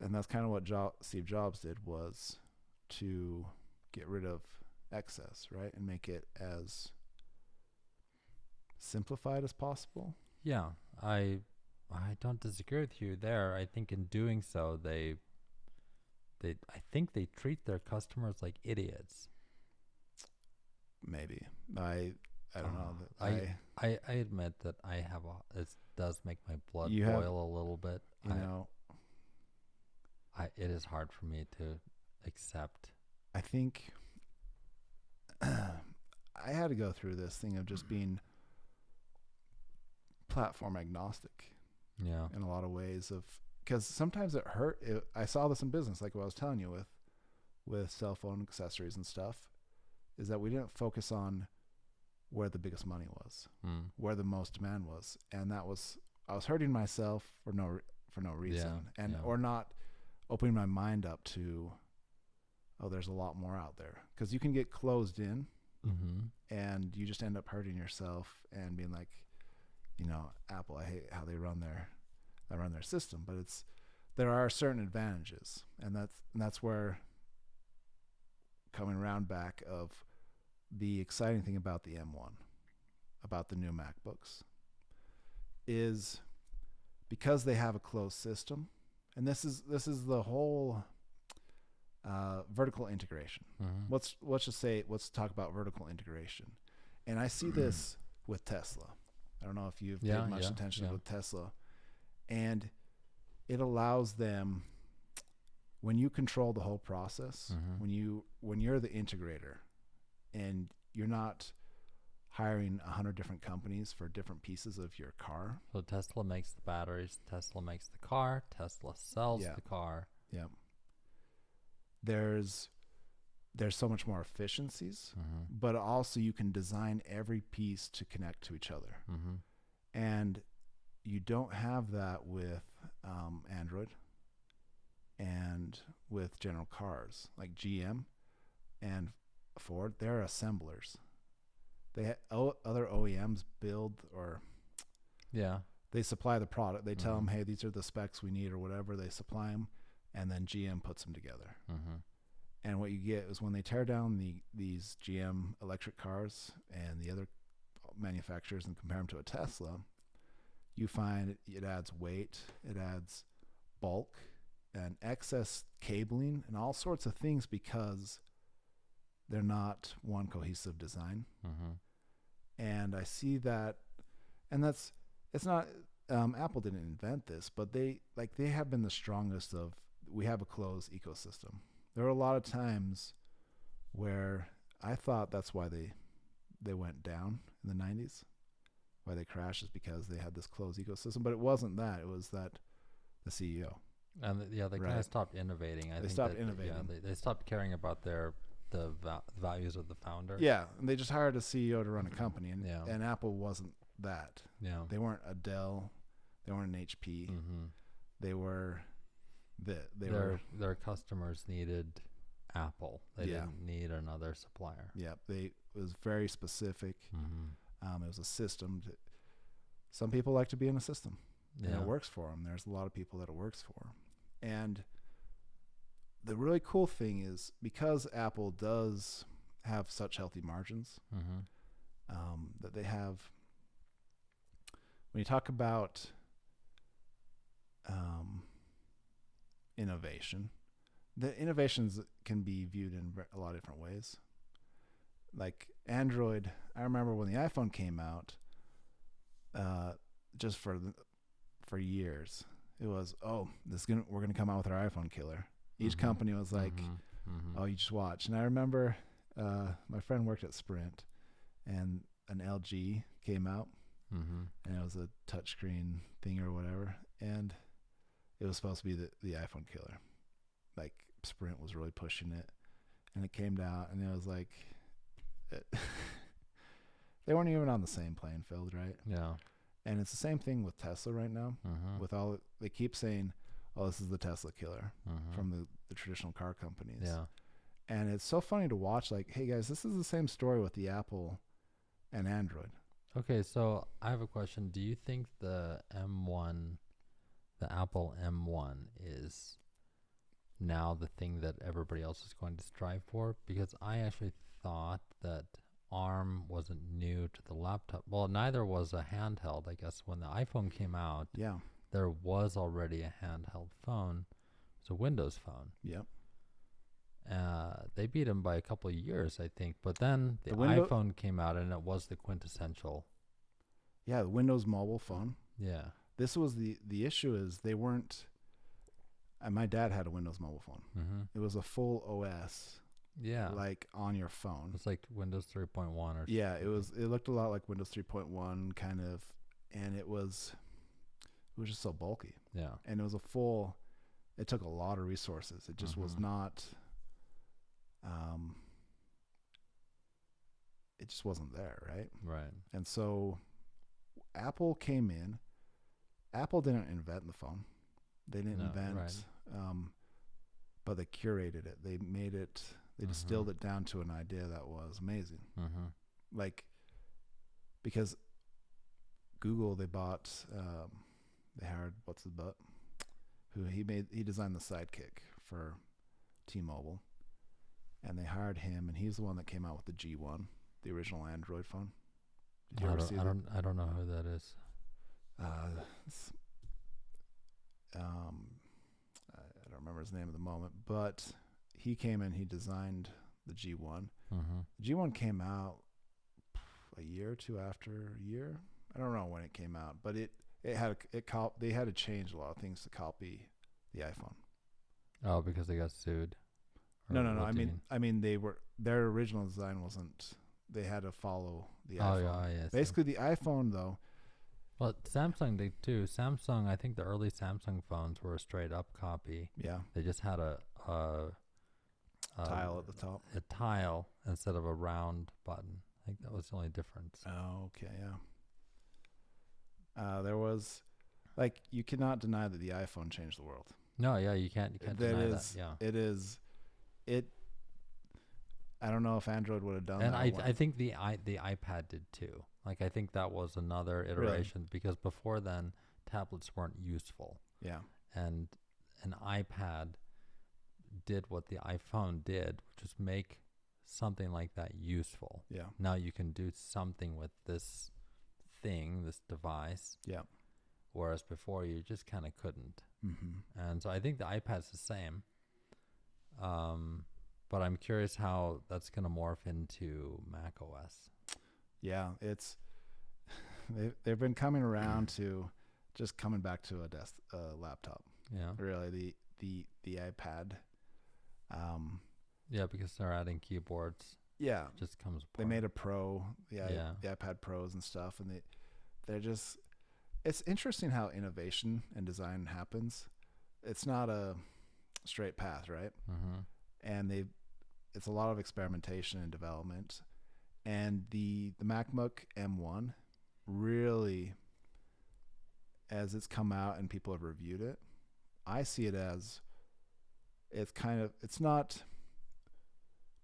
And that's kind of what Steve Jobs did, was to get rid of excess, right? And make it as simplified as possible. Yeah. I don't disagree with you there. I think in doing so, I think they treat their customers like idiots. Maybe. I don't know. I admit that it does make my blood boil a little bit. It is hard for me to accept. I think I had to go through this thing of just being platform agnostic. Yeah. In a lot of ways, because sometimes it hurt. I saw this in business, like what I was telling you with cell phone accessories and stuff, is that we didn't focus on where the biggest money was, where the most demand was, and I was hurting myself for no reason, or not opening my mind up to, there's a lot more out there, because you can get closed in, and you just end up hurting yourself and being like, Apple, I hate how they run their system, but there are certain advantages, and that's where, coming around back, of the exciting thing about the M1, about the new MacBooks, is because they have a closed system, and this is the whole vertical integration. Let's talk about vertical integration, and I see this with Tesla. I don't know if you've paid much attention with Tesla, and it allows them, when you control the whole process, when you're the integrator, and you're not hiring 100 different companies for different pieces of your car. So Tesla makes the batteries, Tesla makes the car, Tesla sells the car. Yeah. There's so much more efficiencies, but also you can design every piece to connect to each other. And you don't have that with Android and with general cars like GM and Ford. They're assemblers. Other OEMs build, or they supply the product. They tell them, hey, these are the specs we need, or whatever. They supply them, and then GM puts them together. And what you get is, when they tear down these GM electric cars and the other manufacturers and compare them to a Tesla, you find it adds weight, it adds bulk and excess cabling and all sorts of things, because they're not one cohesive design. And I see that, and it's not, Apple didn't invent this, but they have been the strongest of, we have a closed ecosystem. There were a lot of times where I thought that's why they went down in the 90s. Why they crashed is because they had this closed ecosystem, but it wasn't that. It was that the CEO. And they kind Right. of stopped innovating. They stopped innovating. They stopped caring about the values of the founder. Yeah, and they just hired a CEO to run a company, and Yeah. and Apple wasn't that. Yeah. They weren't a Dell, they weren't an HP. Mm-hmm. They were Their customers needed Apple. They Yeah. didn't need another supplier. Yeah, it was very specific. Mm-hmm. It was a system. Some people like to be in a system, and Yeah. it works for them. There's a lot of people that it works for. And the really cool thing is, because Apple does have such healthy margins, Mm-hmm. that they have, when you talk about innovation, the innovations can be viewed in a lot of different ways. Like Android, I remember when the iPhone came out, just for years, it was, we're gonna come out with our iPhone killer. Each Mm-hmm. company was like, Mm-hmm. oh, you just watch. And I remember my friend worked at Sprint, and an LG came out, Mm-hmm. and it was a touchscreen thing or whatever, and it was supposed to be the iPhone killer. Like Sprint was really pushing it, and it came out, and it was like, they weren't even on the same playing field, right? Yeah. And it's the same thing with Tesla right now. Mm-hmm. With they keep saying, oh, this is the Tesla killer Mm-hmm. from the traditional car companies. Yeah. And it's so funny to watch, like, hey guys, this is the same story with the Apple and Android. Okay, so I have a question. Do you think the M1, the Apple M1, is now the thing that everybody else is going to strive for? Because I actually thought that ARM wasn't new to the laptop. Well, neither was a handheld. I guess when the iPhone came out, Yeah. there was already a handheld phone. It's a Windows phone. Yep. They beat him by a couple of years, I think. But then the iPhone came out, and it was the quintessential. Yeah, the Windows mobile phone. Yeah. This was the issue is they weren't. My dad had a Windows mobile phone. Mm-hmm. It was a full OS, Yeah. like on your phone. It's like Windows 3.1 or something. Yeah, it was. It looked a lot like Windows 3.1 kind of, and it was just so bulky. Yeah. And it was it took a lot of resources. It just was not. It just wasn't there, right? Right. And so Apple came in. Apple didn't invent the phone. They didn't invent, right. But they curated it. They made it. They distilled it down to an idea that was amazing. Mm-hmm. Like, because Google, they bought, they hired what's his butt, who he designed the Sidekick for T-Mobile, and they hired him, and he's the one that came out with the G1, the original Android phone. Did you ever see that? I don't know who that is. I don't remember his name at the moment, but he came in, he designed the G1. Mm-hmm. The G1 came out a year or two after a year. I don't know when it came out, but they had to change a lot of things to copy the iPhone. Oh, because they got sued? No. I mean their original design wasn't. They had to follow the iPhone. Oh, yeah. Basically, the iPhone though. Well, Samsung did too. Samsung, I think the early Samsung phones were a straight up copy. Yeah. They just had a tile at the top. A tile instead of a round button. I think that was the only difference. Oh, okay, yeah. There was, like, you cannot deny that the iPhone changed the world. No, yeah, you can't deny that. Yeah. It is. I don't know if Android would have done and that. I think the iPad did too. Like, I think that was another iteration because before then tablets weren't useful. Yeah. And an iPad did what the iPhone did, which is make something like that useful. Yeah. Now you can do something with this device. Yeah. Whereas before you just kind of couldn't. Mm-hmm. And so I think the iPad's the same. But I'm curious how that's going to morph into Mac OS. Yeah, they've been coming around to just coming back to a laptop. Yeah. Really, the iPad. Yeah, because they're adding keyboards. Yeah. Just comes apart. They made a Pro, the Yeah. iPad Pros and stuff, and they're just. It's interesting how innovation and design happens. It's not a straight path, right? Mm-hmm. And it's a lot of experimentation and development. And the MacBook M1 really, as it's come out and people have reviewed it, I see it as it's not,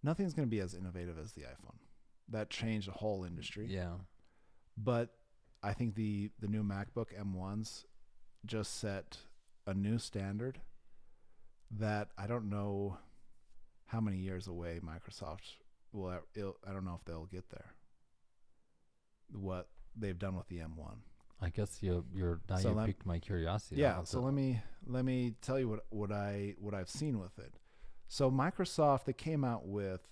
nothing's going to be as innovative as the iPhone. That changed the whole industry. Yeah. But I think the new MacBook M1s just set a new standard that I don't know how many years away Microsoft will. I don't know if they'll get there. What they've done with the M1. I guess you piqued my curiosity. Yeah. So let me tell you what I've seen with it. So Microsoft, they came out with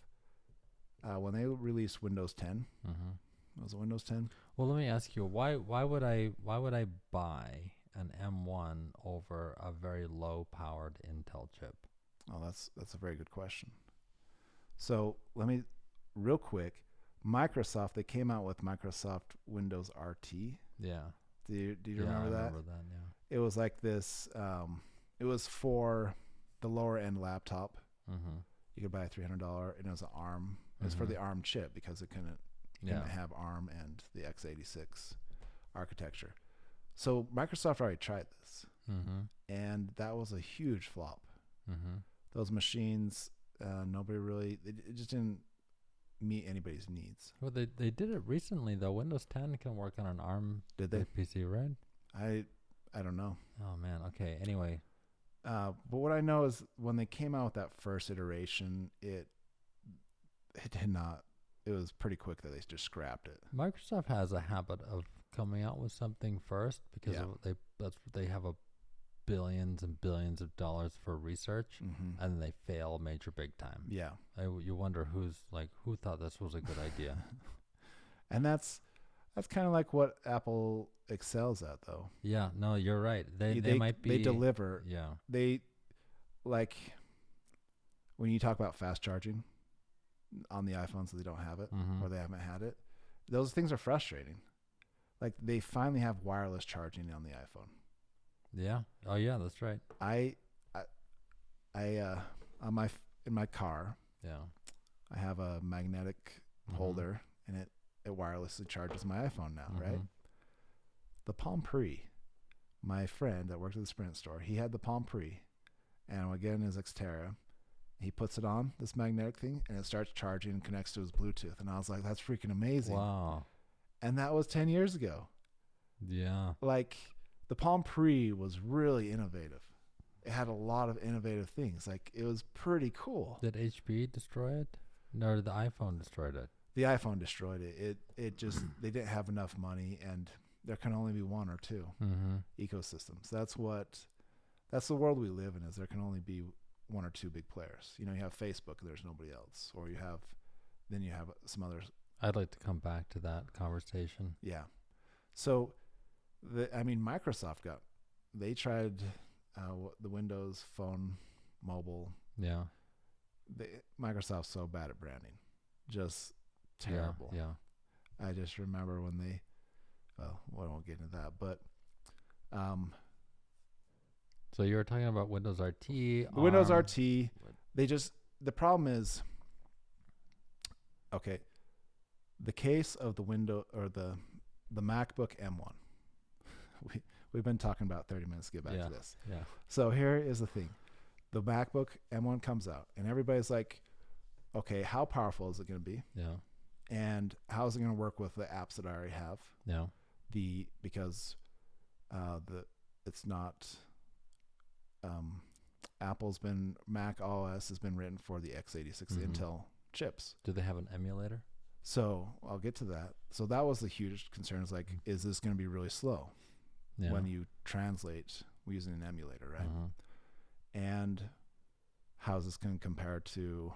when they released Windows 10. Mm-hmm. Was it Windows 10? Well, let me ask you, why would I buy an M1 over a very low powered Intel chip? Oh, that's a very good question. So let me real quick. Microsoft, they came out with Microsoft Windows RT. Yeah. Do you remember that? I remember that, yeah. It was like this. It was for the lower end laptop. Mm-hmm. You could buy a $300, and it was an ARM. It was for the ARM chip because it couldn't have ARM and the x86 architecture. So Microsoft already tried this, and that was a huge flop. Mm-hmm. Those machines, nobody really. It just didn't meet anybody's needs. Well, they did it recently though. Windows 10 can work on an ARM PC, right? I don't know. Oh man. Okay. Anyway. But what I know is when they came out with that first iteration, it did not. It was pretty quick that they just scrapped it. Microsoft has a habit of coming out with something first because they have a billions and billions of dollars for research, and then they fail major big time. Yeah. You wonder who thought this was a good idea. And that's kind of like what Apple excels at, though. Yeah, no, you're right. They might be. They deliver. Yeah. They, like, when you talk about fast charging on the iPhones, they don't have it or they haven't had it. Those things are frustrating. Like, they finally have wireless charging on the iPhone. Yeah. Oh, yeah, that's right. In my car, yeah, I have a magnetic holder, and it wirelessly charges my iPhone now, right? The Palm Pre, my friend that worked at the Sprint store, he had the Palm Pre, and again his Xterra, he puts it on this magnetic thing, and it starts charging and connects to his Bluetooth, and I was like, that's freaking amazing. Wow. And that was 10 years ago. Yeah. Like, the Palm Pre was really innovative. It had a lot of innovative things. Like, it was pretty cool. Did HP destroy it? No, the iPhone destroyed it. The iPhone destroyed it. It just, they didn't have enough money, and there can only be one or two ecosystems. That's the world we live in, is there can only be one or two big players. You know, you have Facebook, there's nobody else. Or you have some others. I'd like to come back to that conversation. Yeah. So, Microsoft they tried the Windows Phone mobile. Yeah. Microsoft's so bad at branding. Just terrible. Yeah. I just remember when they, well, I won't get into that, but so you were talking about Windows RT. Windows RT, the problem is, okay, the case of the the MacBook M1. We've been talking about 30 minutes to get back to this. Yeah. So here is the thing. The MacBook M1 comes out, and everybody's like, okay, how powerful is it going to be? Yeah. And how is it going to work with the apps that I already have? Yeah. Because it's not Mac OS has been written for the x86 Intel chips. Do they have an emulator? So I'll get to that. So that was the huge concern, is like, is this going to be really slow when you translate using an emulator, right? And how is this going to compare to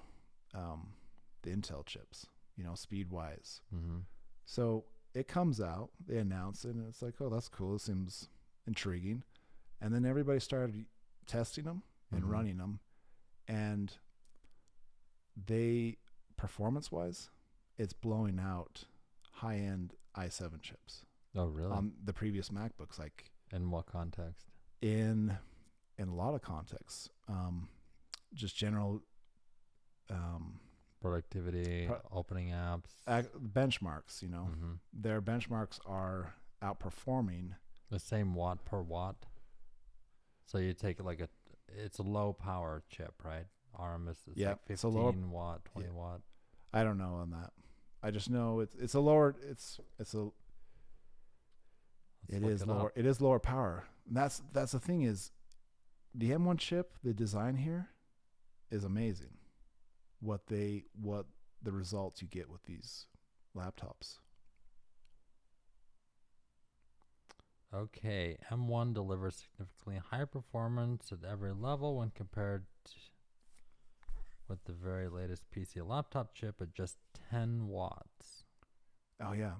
the Intel chips, speed-wise? So it comes out, they announce it, and it's like, oh, that's cool. It seems intriguing. And then everybody started testing them and running them, and they performance wise, it's blowing out high end i7 chips Oh, really? on the previous MacBooks. Like In what context? in a lot of contexts, just general Productivity, opening apps. benchmarks. You know, Mm-hmm. their benchmarks are outperforming. The same watt per watt. So you take like it's a low power chip, right? ARM is Yeah, like it's a lower- 15 watt, 20 watt. I don't know on that. I just know it's a lower. It's a Let's it look is it lower. up. It is lower power. And that's the thing is, the M1 chip, the design here, is amazing. What the results you get with these laptops. Okay, M1 delivers significantly higher performance at every level when compared with the very latest PC laptop chip at just 10 watts. Oh yeah.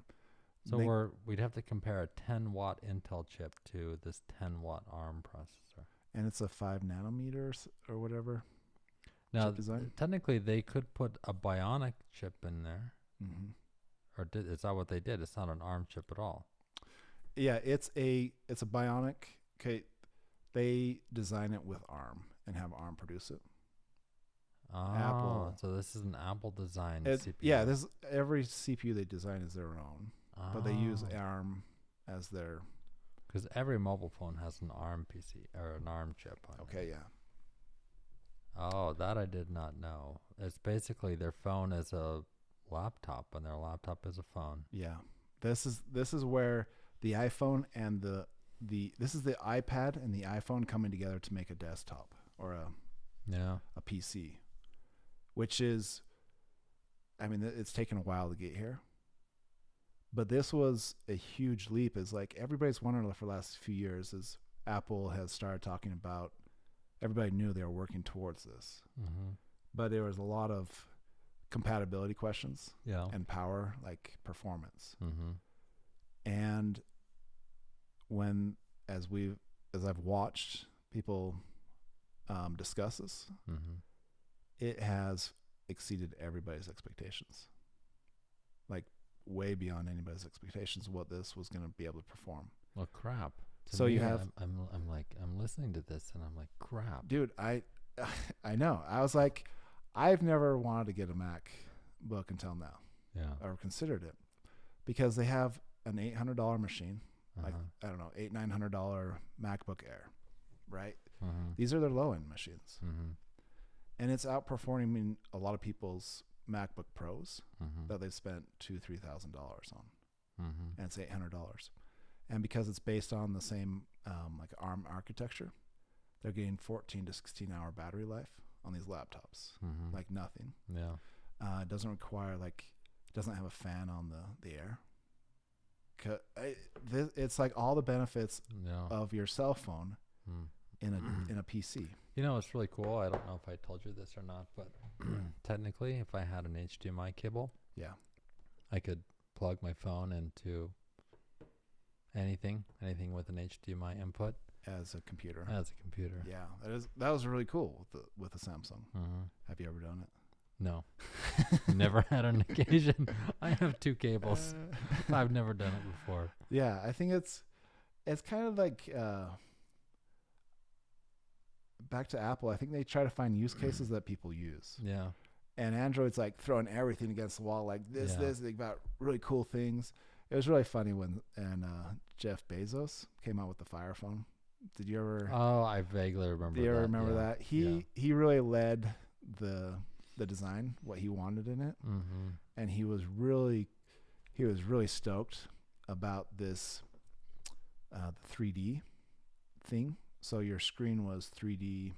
So we'd have to compare a 10 watt Intel chip to this 10 watt ARM processor. And it's a 5 nanometers or whatever. Now, chip design. technically, they could put a Bionic chip in there, Mm-hmm. or is that what they did? It's not an ARM chip at all. Yeah, it's a Bionic. Okay, they design it with ARM and have ARM produce it. Oh, Apple. so this is an Apple designed It- CPU. yeah, this every CPU they design is their own, but they use Oh. ARM as their. Because every mobile phone has an ARM PC or an ARM chip on it. Okay, yeah. Oh, that I did not know. It's basically their phone is a laptop, and their laptop is a phone. Yeah, this is where the iPhone and this is the iPad and the iPhone coming together to make a desktop or a PC, which is, I mean, it's taken a while to get here, but this was a huge leap. Is like everybody's wondered for the last few years as Apple has started talking about. Everybody knew they were working towards this, Mm-hmm. but there was a lot of compatibility questions Yeah. and power, like performance. Mm-hmm. And as I've watched people discuss this, Mm-hmm. it has exceeded everybody's expectations, like way beyond anybody's expectations of what this was going to be able to perform. Well, crap. To So me, you have- I'm listening to this and I'm like, crap. Dude, I know. I was like, I've never wanted to get a MacBook until now, Yeah. or considered it, because they have an $800 machine, like Uh-huh. I don't know, $900 MacBook Air, right? Mm-hmm. These are their low end machines, Mm-hmm. and it's outperforming a lot of people's MacBook Pros Mm-hmm. that they've spent $2,000-$3,000 on, Mm-hmm. and it's $800. And because it's based on the same like ARM architecture, they're getting 14 to 16 hour battery life on these laptops, Mm-hmm. like nothing. Yeah. It doesn't require it doesn't have a fan on the air. It's like all the benefits Yeah. of your cell phone Mm. in a PC. You know, it's really cool. I don't know if I told you this or not, but technically, if I had an HDMI cable, Yeah. I could plug my phone into anything with an HDMI input As a computer. as a computer. Yeah, that was really cool with the Samsung. Mm-hmm. Have you ever done it? No, never had an occasion. I have two cables. I've never done it before. Yeah, I think it's kind of like back to Apple. I think they try to find use cases that people use, Yeah. and Android's like throwing everything against the wall, like this. Yeah. They got really cool things. It was really funny when Jeff Bezos came out with the Fire phone. Did you ever? Oh, I vaguely remember. Do you ever that. remember Yeah. that? He really led the design, what he wanted in it, Mm-hmm. and he was really stoked about this the 3D thing. So your screen was 3D.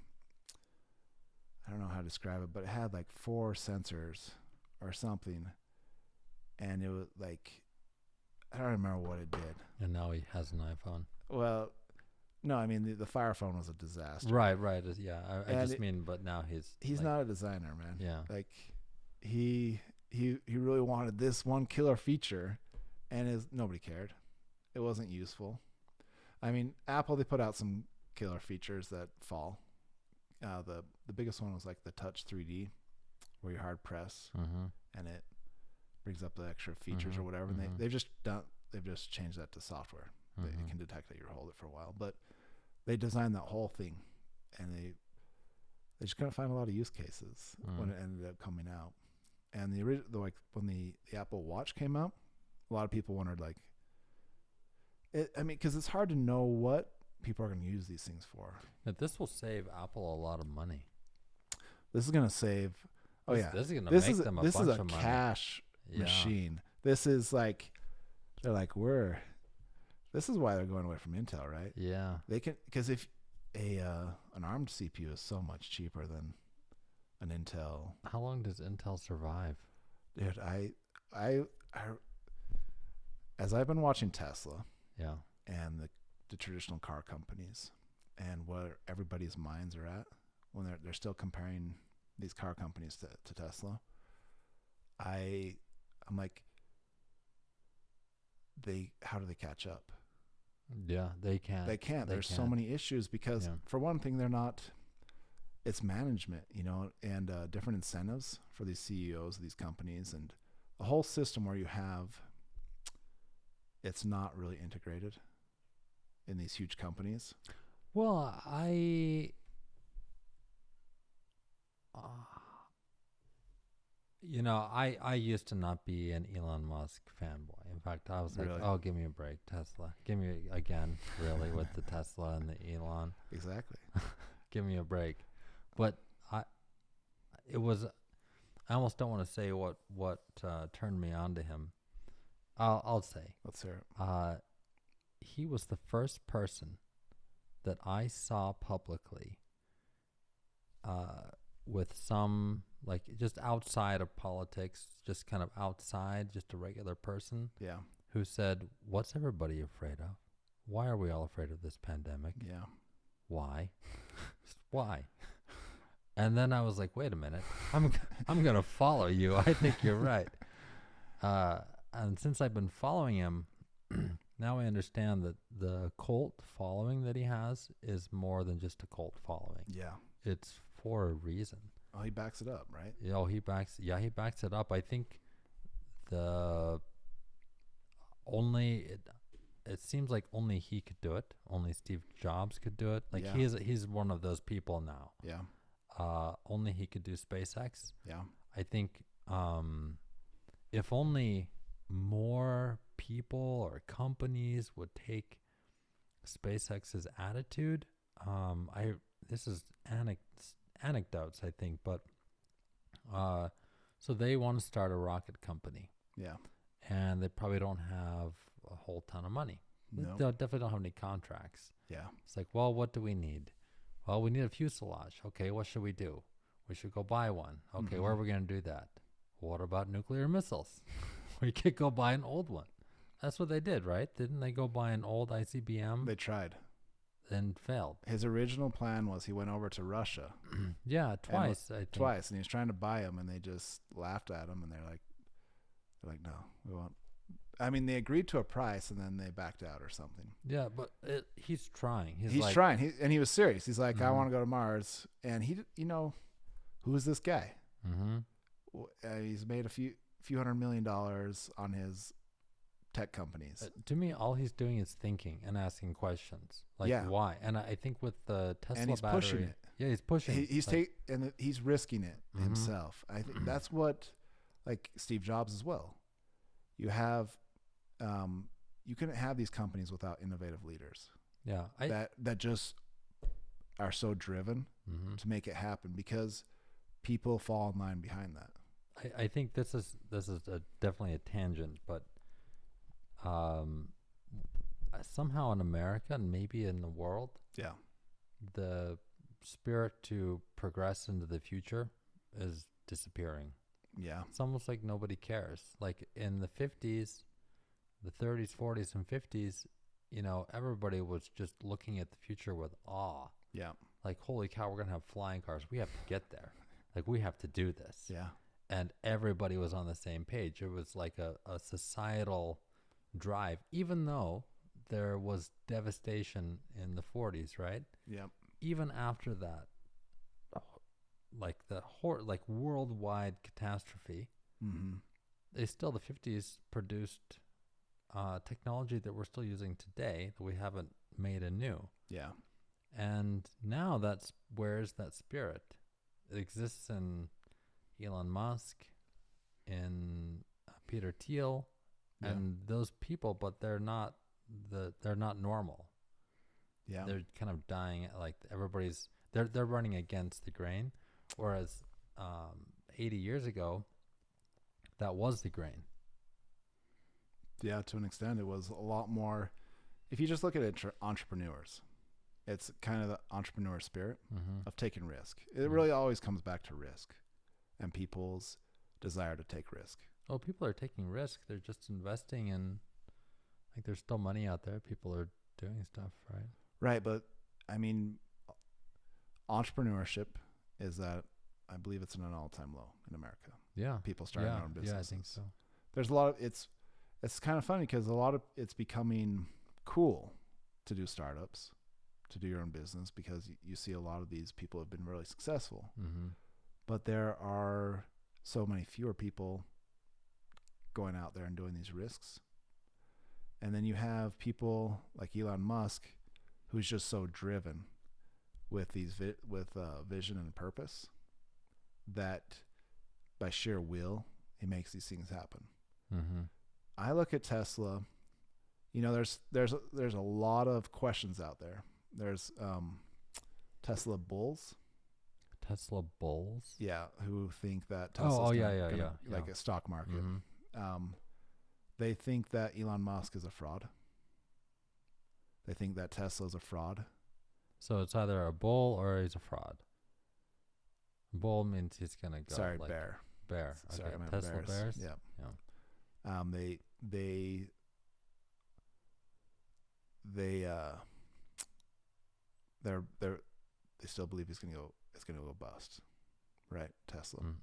I don't know how to describe it, but it had like 4 sensors or something, and it was like, I don't remember what it did. And now he has an iPhone. Well, no, I mean the Fire phone was a disaster. Right. Yeah. I And just mean, but now he's like, not a designer, man. Yeah. Like he really wanted this one killer feature, and nobody cared. It wasn't useful. I mean, Apple, they put out some killer features that fall. The biggest one was like the Touch 3D, where you hard press Mm-hmm. and it brings up the extra features or whatever. And they've just changed that to software. It can detect that you hold it for a while, but they designed that whole thing, and they just couldn't find a lot of use cases when it ended up coming out. And like when the Apple Watch came out, a lot of people wondered like, because it's hard to know what people are going to use these things for. But this will save Apple a lot of money. This is going to save. Oh yeah, this is going to make them a bunch of money. This is a cash machine. This is like, they're like, this is why they're going away from Intel, right? Yeah. They can, because if an ARM CPU is so much cheaper than an Intel. How long does Intel survive? Dude, I as I've been watching Tesla, yeah, and the traditional car companies, and where everybody's minds are at when they're still comparing these car companies to Tesla, I'm like, how do they catch up? Yeah, they can't. They can't. There's so many issues because, for one thing, it's management, and different incentives for these CEOs of these companies, and a whole system where it's not really integrated in these huge companies. Well, I used to not be an Elon Musk fanboy. In fact, I was like, Really? oh, give me a break, Tesla. Give me again, really, with the Tesla and the Elon. Exactly. Give me a break. But I almost don't want to say what turned me on to him. I'll say. Let's hear it. He was the first person that I saw publicly with some, like, just outside of politics, just kind of outside, just a regular person. Yeah. Who said, what's everybody afraid of? Why are we all afraid of this pandemic? Yeah. Why? Why? And then I was like, wait a minute. I'm going to follow you. I think you're right. And since I've been following him, now I understand that the cult following that he has is more than just a cult following. Yeah. It's for a reason. Oh, he backs it up, right? He backs it up. I think it seems like only he could do it. Only Steve Jobs could do it. Like, he's one of those people now. Yeah. Only he could do SpaceX. Yeah. I think if only more people or companies would take SpaceX's attitude, this is anecdotes, I think, but so they want to start a rocket company. Yeah. And they probably don't have a whole ton of money. No. They definitely don't have any contracts. Yeah. It's like, well, what do we need? Well, we need a fuselage. Okay, what should we do? We should go buy one. Okay, where are we going to do that? What about nuclear missiles? We could go buy an old one. That's what they did, right? Didn't they go buy an old ICBM? They tried. And failed. His original plan was he went over to Russia. Yeah, twice. I think. Twice, and he was trying to buy them, and they just laughed at him, and they're like, no, we won't. I mean, they agreed to a price, and then they backed out or something. Yeah, but he's trying. He's like, trying. And he was serious. He's like, I want to go to Mars, and who is this guy? He's made a few $100 million on his tech companies. To me, all he's doing is thinking and asking questions, like why. And I think with the Tesla and he's battery, pushing it. Yeah, he's pushing. He's risking it himself. I think that's what, like Steve Jobs as well. You have, you couldn't have these companies without innovative leaders. Yeah, that just are so driven to make it happen, because people fall in line behind that. I think this is definitely a tangent, but somehow in America and maybe in the world, the spirit to progress into the future is disappearing. Yeah. It's almost like nobody cares. Like in the 50s, the 30s, 40s, and 50s, everybody was just looking at the future with awe. Yeah. Like, holy cow, we're going to have flying cars. We have to get there. Like, we have to do this. Yeah. And everybody was on the same page. It was like a societal drive, even though there was devastation in the 40s, right? Yeah. Even after that, like like worldwide catastrophe, Mm-hmm. they still, the 50s produced technology that we're still using today that we haven't made anew. Yeah. And now where's that spirit? It exists in Elon Musk, in Peter Thiel, Yeah. and those people, but they're not normal. Yeah. They're kind of dying. Like they're running against the grain, whereas 80 years ago, that was the grain. Yeah, to an extent, it was a lot more. If you just look at entrepreneurs, it's kind of the entrepreneur spirit of taking risk. It really always comes back to risk and people's desire to take risk. Oh, people are taking risk. They're just investing in, like, there's still money out there. People are doing stuff, right? Right, but I mean, entrepreneurship is at, I believe it's at an all-time low in America. Yeah. People starting their own businesses. Yeah, I think so. There's a lot of, it's kind of funny because it's becoming cool to do startups, to do your own business, because you see a lot of these people have been really successful. Mm-hmm. But there are so many fewer people going out there and doing these risks. And then you have people like Elon Musk, who's just so driven with these vision and purpose that by sheer will, he makes these things happen. Mm-hmm. I look at Tesla. You know, there's a lot of questions out there. There's Tesla bulls. Tesla bulls? Yeah, who think that Tesla's like a stock market. Mm-hmm. They think that Elon Musk is a fraud. They think that Tesla's a fraud. So it's either a bull or he's a fraud. Bull means he's gonna go. Sorry, like bear. Bear. Sorry, Okay. I meant Tesla bears. bears. Yeah. Yeah. They still believe it's gonna go bust, right? Tesla. Mm.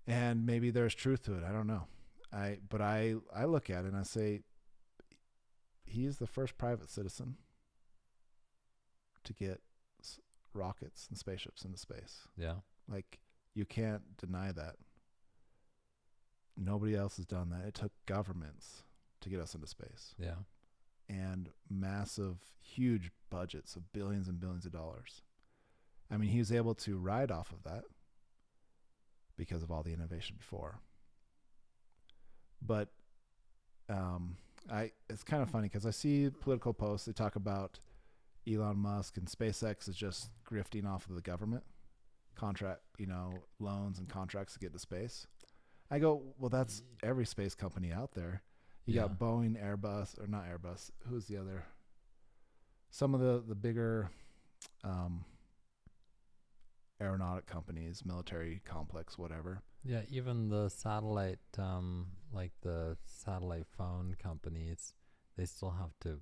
And maybe there's truth to it. I don't know. But I look at it and I say, he is the first private citizen to get rockets and spaceships into space. Yeah. Like, you can't deny that. Nobody else has done that. It took governments to get us into space. Yeah. And massive, huge budgets of billions and billions of dollars. I mean, he was able to ride off of that because of all the innovation before. But it's kind of funny because I see political posts. They talk about Elon Musk and SpaceX is just grifting off of the government contract, loans and contracts to get to space. I go, well, that's every space company out there. You got Boeing, Airbus, or not Airbus. Who's the other? Some of the bigger aeronautic companies, military complex, whatever. Yeah, even the satellite, like the satellite phone companies, they still have to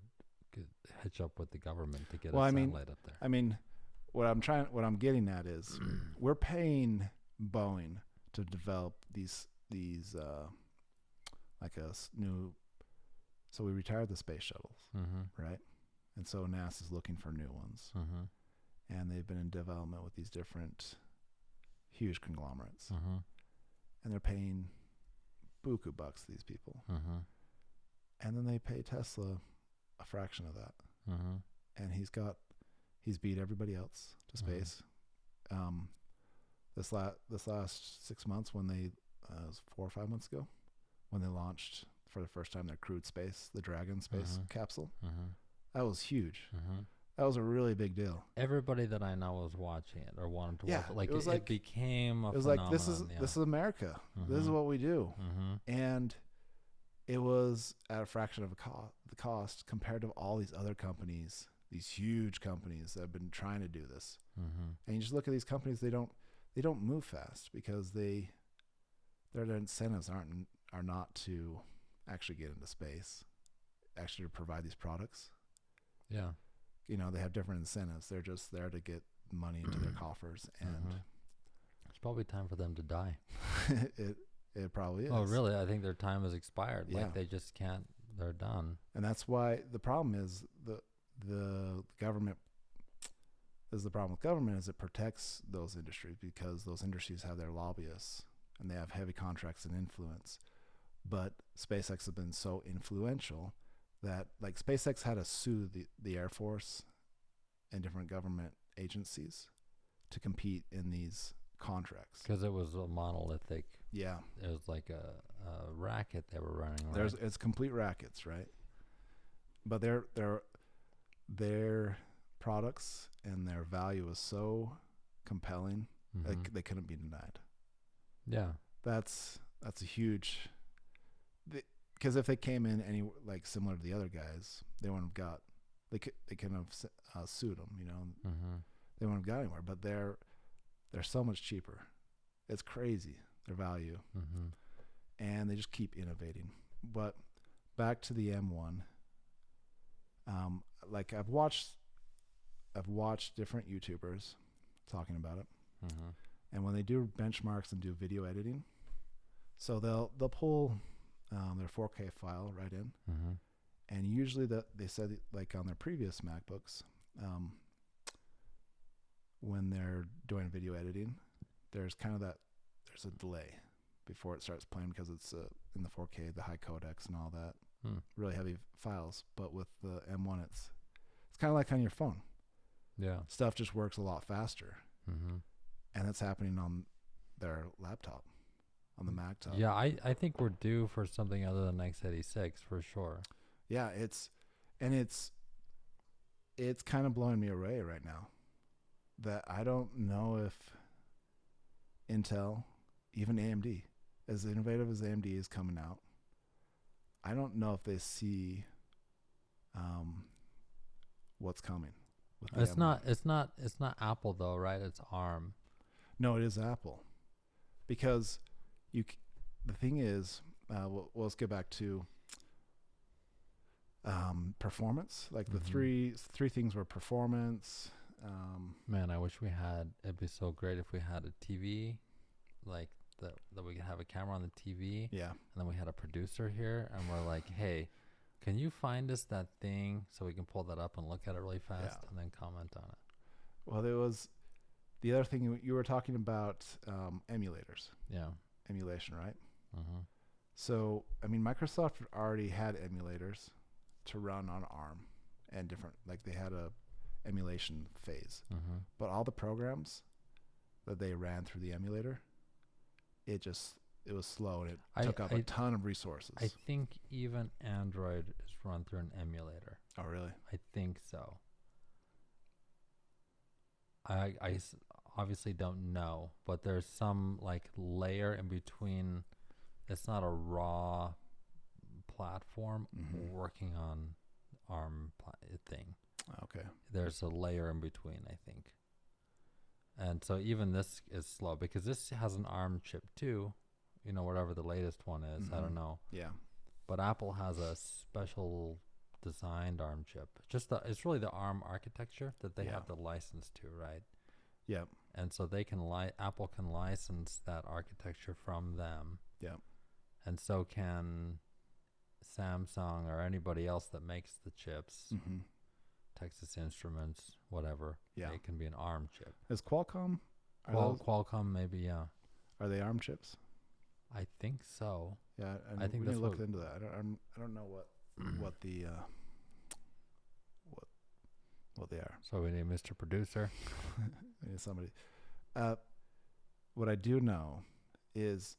hitch up with the government to get a satellite up there. I mean, what I'm getting at is we're paying Boeing to develop these like a new. So we retired the space shuttles, right? And so NASA's looking for new ones, and they've been in development with these different huge conglomerates, and they're paying buku bucks to these people, and then they pay Tesla a fraction of that, and he's beat everybody else to space. This last 6 months, when it was 4 or 5 months ago, when they launched for the first time their crewed space, the Dragon space capsule, that was huge. That was a really big deal. Everybody that I know was watching it or wanted to watch it. Like, it became a it was phenomenon. Like, this is America. This is what we do. And it was at a fraction of the cost compared to all these other companies, these huge companies that have been trying to do this. And you just look at these companies, they don't move fast because their incentives are not to actually get into space, actually to provide these products. Yeah. They have different incentives. They're just there to get money into their coffers, and it's probably time for them to die. It probably is. Oh, really? I think their time has expired. Yeah. Like, they just can't. They're done. And that's why the problem is the government. is the problem with government is it protects those industries because those industries have their lobbyists and they have heavy contracts and influence. But SpaceX has been so influential that like SpaceX had to sue the Air Force and different government agencies to compete in these contracts. Because it was a monolithic. Yeah. It was like a racket they were running. Right? It's complete rackets, right? But their products and their value is so compelling that they couldn't be denied. Yeah. That's a huge, because if they came in any like similar to the other guys, they wouldn't have got, they couldn't have sued them, you know. They wouldn't have got anywhere. But they're so much cheaper. It's crazy, their value, and they just keep innovating. But back to the M1, like I've watched different YouTubers talking about it, and when they do benchmarks and do video editing, so they'll pull their 4K file right in, and usually they said like on their previous MacBooks, when they're doing video editing, there's a delay before it starts playing because it's in the 4K, the high codecs and all that, really heavy files. But with the M1, it's kind of like on your phone. Yeah, stuff just works a lot faster, and that's happening on their laptop, on the Mac top. Yeah, I think we're due for something other than x86 for sure. Yeah, it's kind of blowing me away right now that I don't know if Intel, even AMD, as innovative as AMD is coming out, I don't know if they see what's coming. It's not Apple though, right? It's ARM. No, it is Apple, because the thing is, well, let's get back to performance. Like the three things were performance. Man, I wish we had. It'd be so great if we had a TV, like that we could have a camera on the TV. Yeah. And then we had a producer here, and we're like, hey, can you find us that thing so we can pull that up and look at it really fast and then comment on it? Well, there was the other thing you were talking about, emulators. Yeah. Emulation, right? So, I mean, Microsoft already had emulators to run on ARM and different, like they had a emulation phase. But all the programs that they ran through the emulator, it was slow and it took up a ton of resources. I think even Android is run through an emulator. Oh, really? I think so. I obviously don't know, but there's some like layer in between. It's not a raw platform working on ARM thing. Okay. There's a layer in between, I think. And so even this is slow because this has an ARM chip too, you know, whatever the latest one is. I don't know. Yeah. But Apple has a special designed ARM chip. It's really the ARM architecture that they have the license to, right? Yep. And so Apple can license that architecture from them. Yep. And so can Samsung or anybody else that makes the chips. Texas Instruments, whatever. Yeah. It can be an ARM chip. Is Qualcomm? Qualcomm, maybe, yeah. Are they ARM chips? I think so. Yeah, I think we that's need to look into that. I don't know what the what they are. So we need Mr. Producer. We need somebody. What I do know is,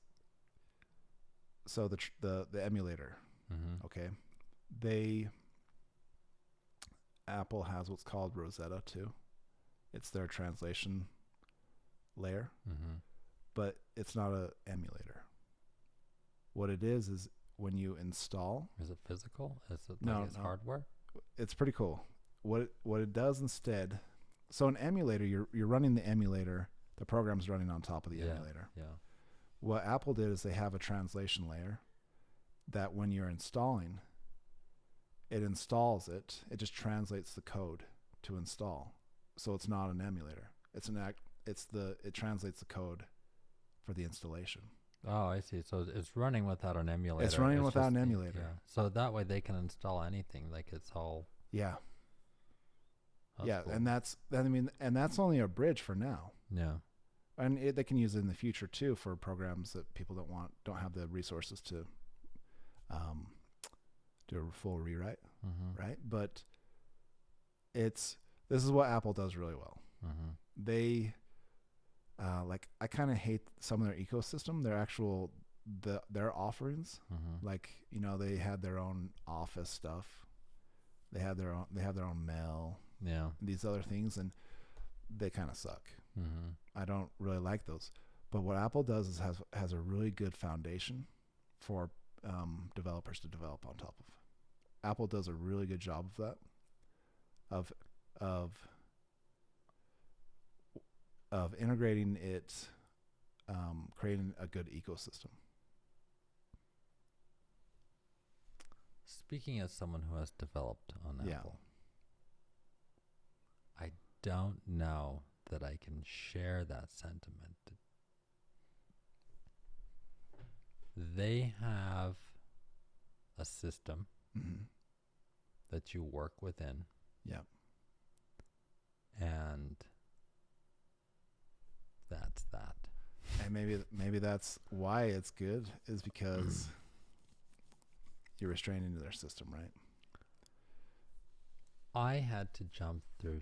so the emulator. Okay, Apple has what's called Rosetta 2. It's their translation layer, but it's not an emulator. What it is when you install. Is it physical? Is it no, hardware? It's pretty cool. What it does instead. So an emulator, you're running the emulator. The program's running on top of the emulator. Yeah. What Apple did is they have a translation layer that when you're installing, it installs it. It just translates the code to install. So it's not an emulator. It translates the code for the installation. Oh, I see. So it's running without an emulator. It's running without an emulator. Yeah. So that way they can install anything. Like it's all. Yeah. yeah, cool. and that's only a bridge for now. Yeah. And they can use it in the future too for programs that people don't have the resources to do a full rewrite, right? But this is what Apple does really well. They like, I kind of hate some of their ecosystem, their offerings. Like, they had their own office stuff, they have their own mail, these other things, and they kind of suck. I don't really like those. But what Apple does is has a really good foundation for developers to develop on top of. Apple does a really good job of that, of integrating it, creating a good ecosystem. Speaking as someone who has developed on Yeah. Apple, I don't know that I can share that sentiment. They have a system that you work within. Yeah. And that's that. And maybe that's why it's good, is because you're restrained into their system, right? I had to jump through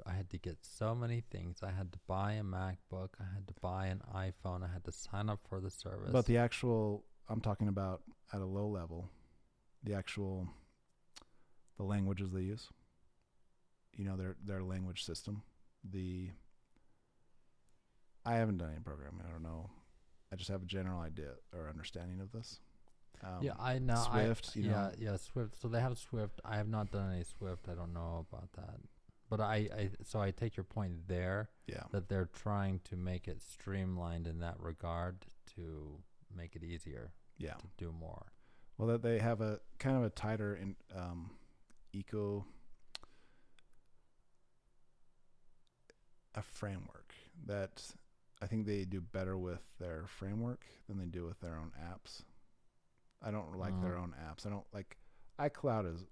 I had to get so many things. I had to buy a MacBook. I had to buy an iPhone. I had to sign up for the service. But I'm talking about at a low level, the languages they use, their language system. I haven't done any programming. I don't know. I just have a general idea or understanding of this. I know. Swift, Swift. So they have Swift. I have not done any Swift. I don't know about that. But so I take your point there. Yeah. That they're trying to make it streamlined in that regard to make it easier. Yeah. To do more. Well, that they have a kind of a tighter a framework that I think they do better with their framework than they do with their own apps. I don't like their own apps. I don't like iCloud.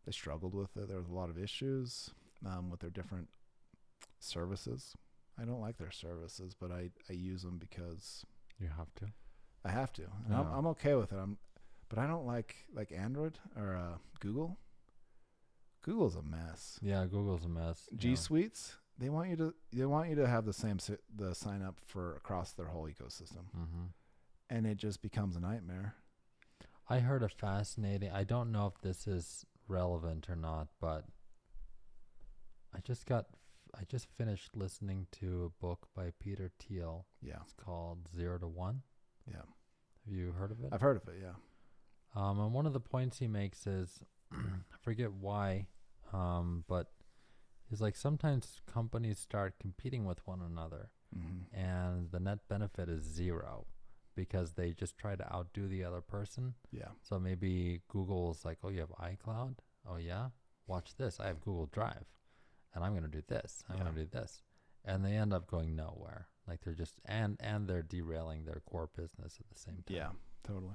They struggled with it. There was a lot of issues with their different services. I don't like their services, but I use them because you have to. I have to. And I'm okay with it. But I don't like Android or Google. Google's a mess. Yeah, Google's a mess. G Suites, they want you to have the sign up for across their whole ecosystem. And it just becomes a nightmare. I heard a fascinating, I don't know if this is relevant or not, but I just finished listening to a book by Peter Thiel. Yeah. It's called 0 to 1. Yeah. Have you heard of it? I've heard of it, yeah. And one of the points he makes is, I forget why, but he's like, sometimes companies start competing with one another, and the net benefit is zero, because they just try to outdo the other person. Yeah. So maybe Google's like, oh, you have iCloud? Oh, yeah? Watch this. I have Google Drive, and I'm going to do this. I'm going to do this. And they end up going nowhere. Like they're just, and they're derailing their core business at the same time. Yeah, totally.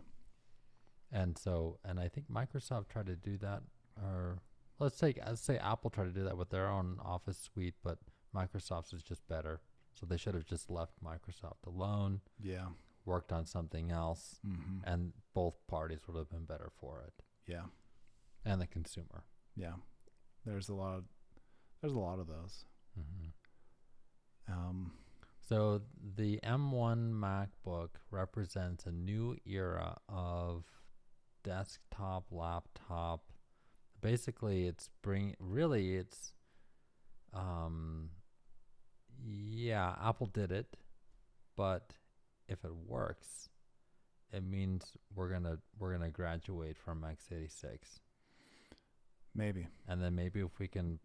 And so, and I think Microsoft tried to do that, or let's say Apple tried to do that with their own Office suite, but Microsoft's is just better. So they should have just left Microsoft alone. Yeah. Worked on something else, and both parties would have been better for it. Yeah. And the consumer. Yeah. There's a lot of those. So the M1 MacBook represents a new era of desktop, laptop. Basically, Apple did it, but if it works, it means we're gonna graduate from x86. Maybe. And then maybe if we can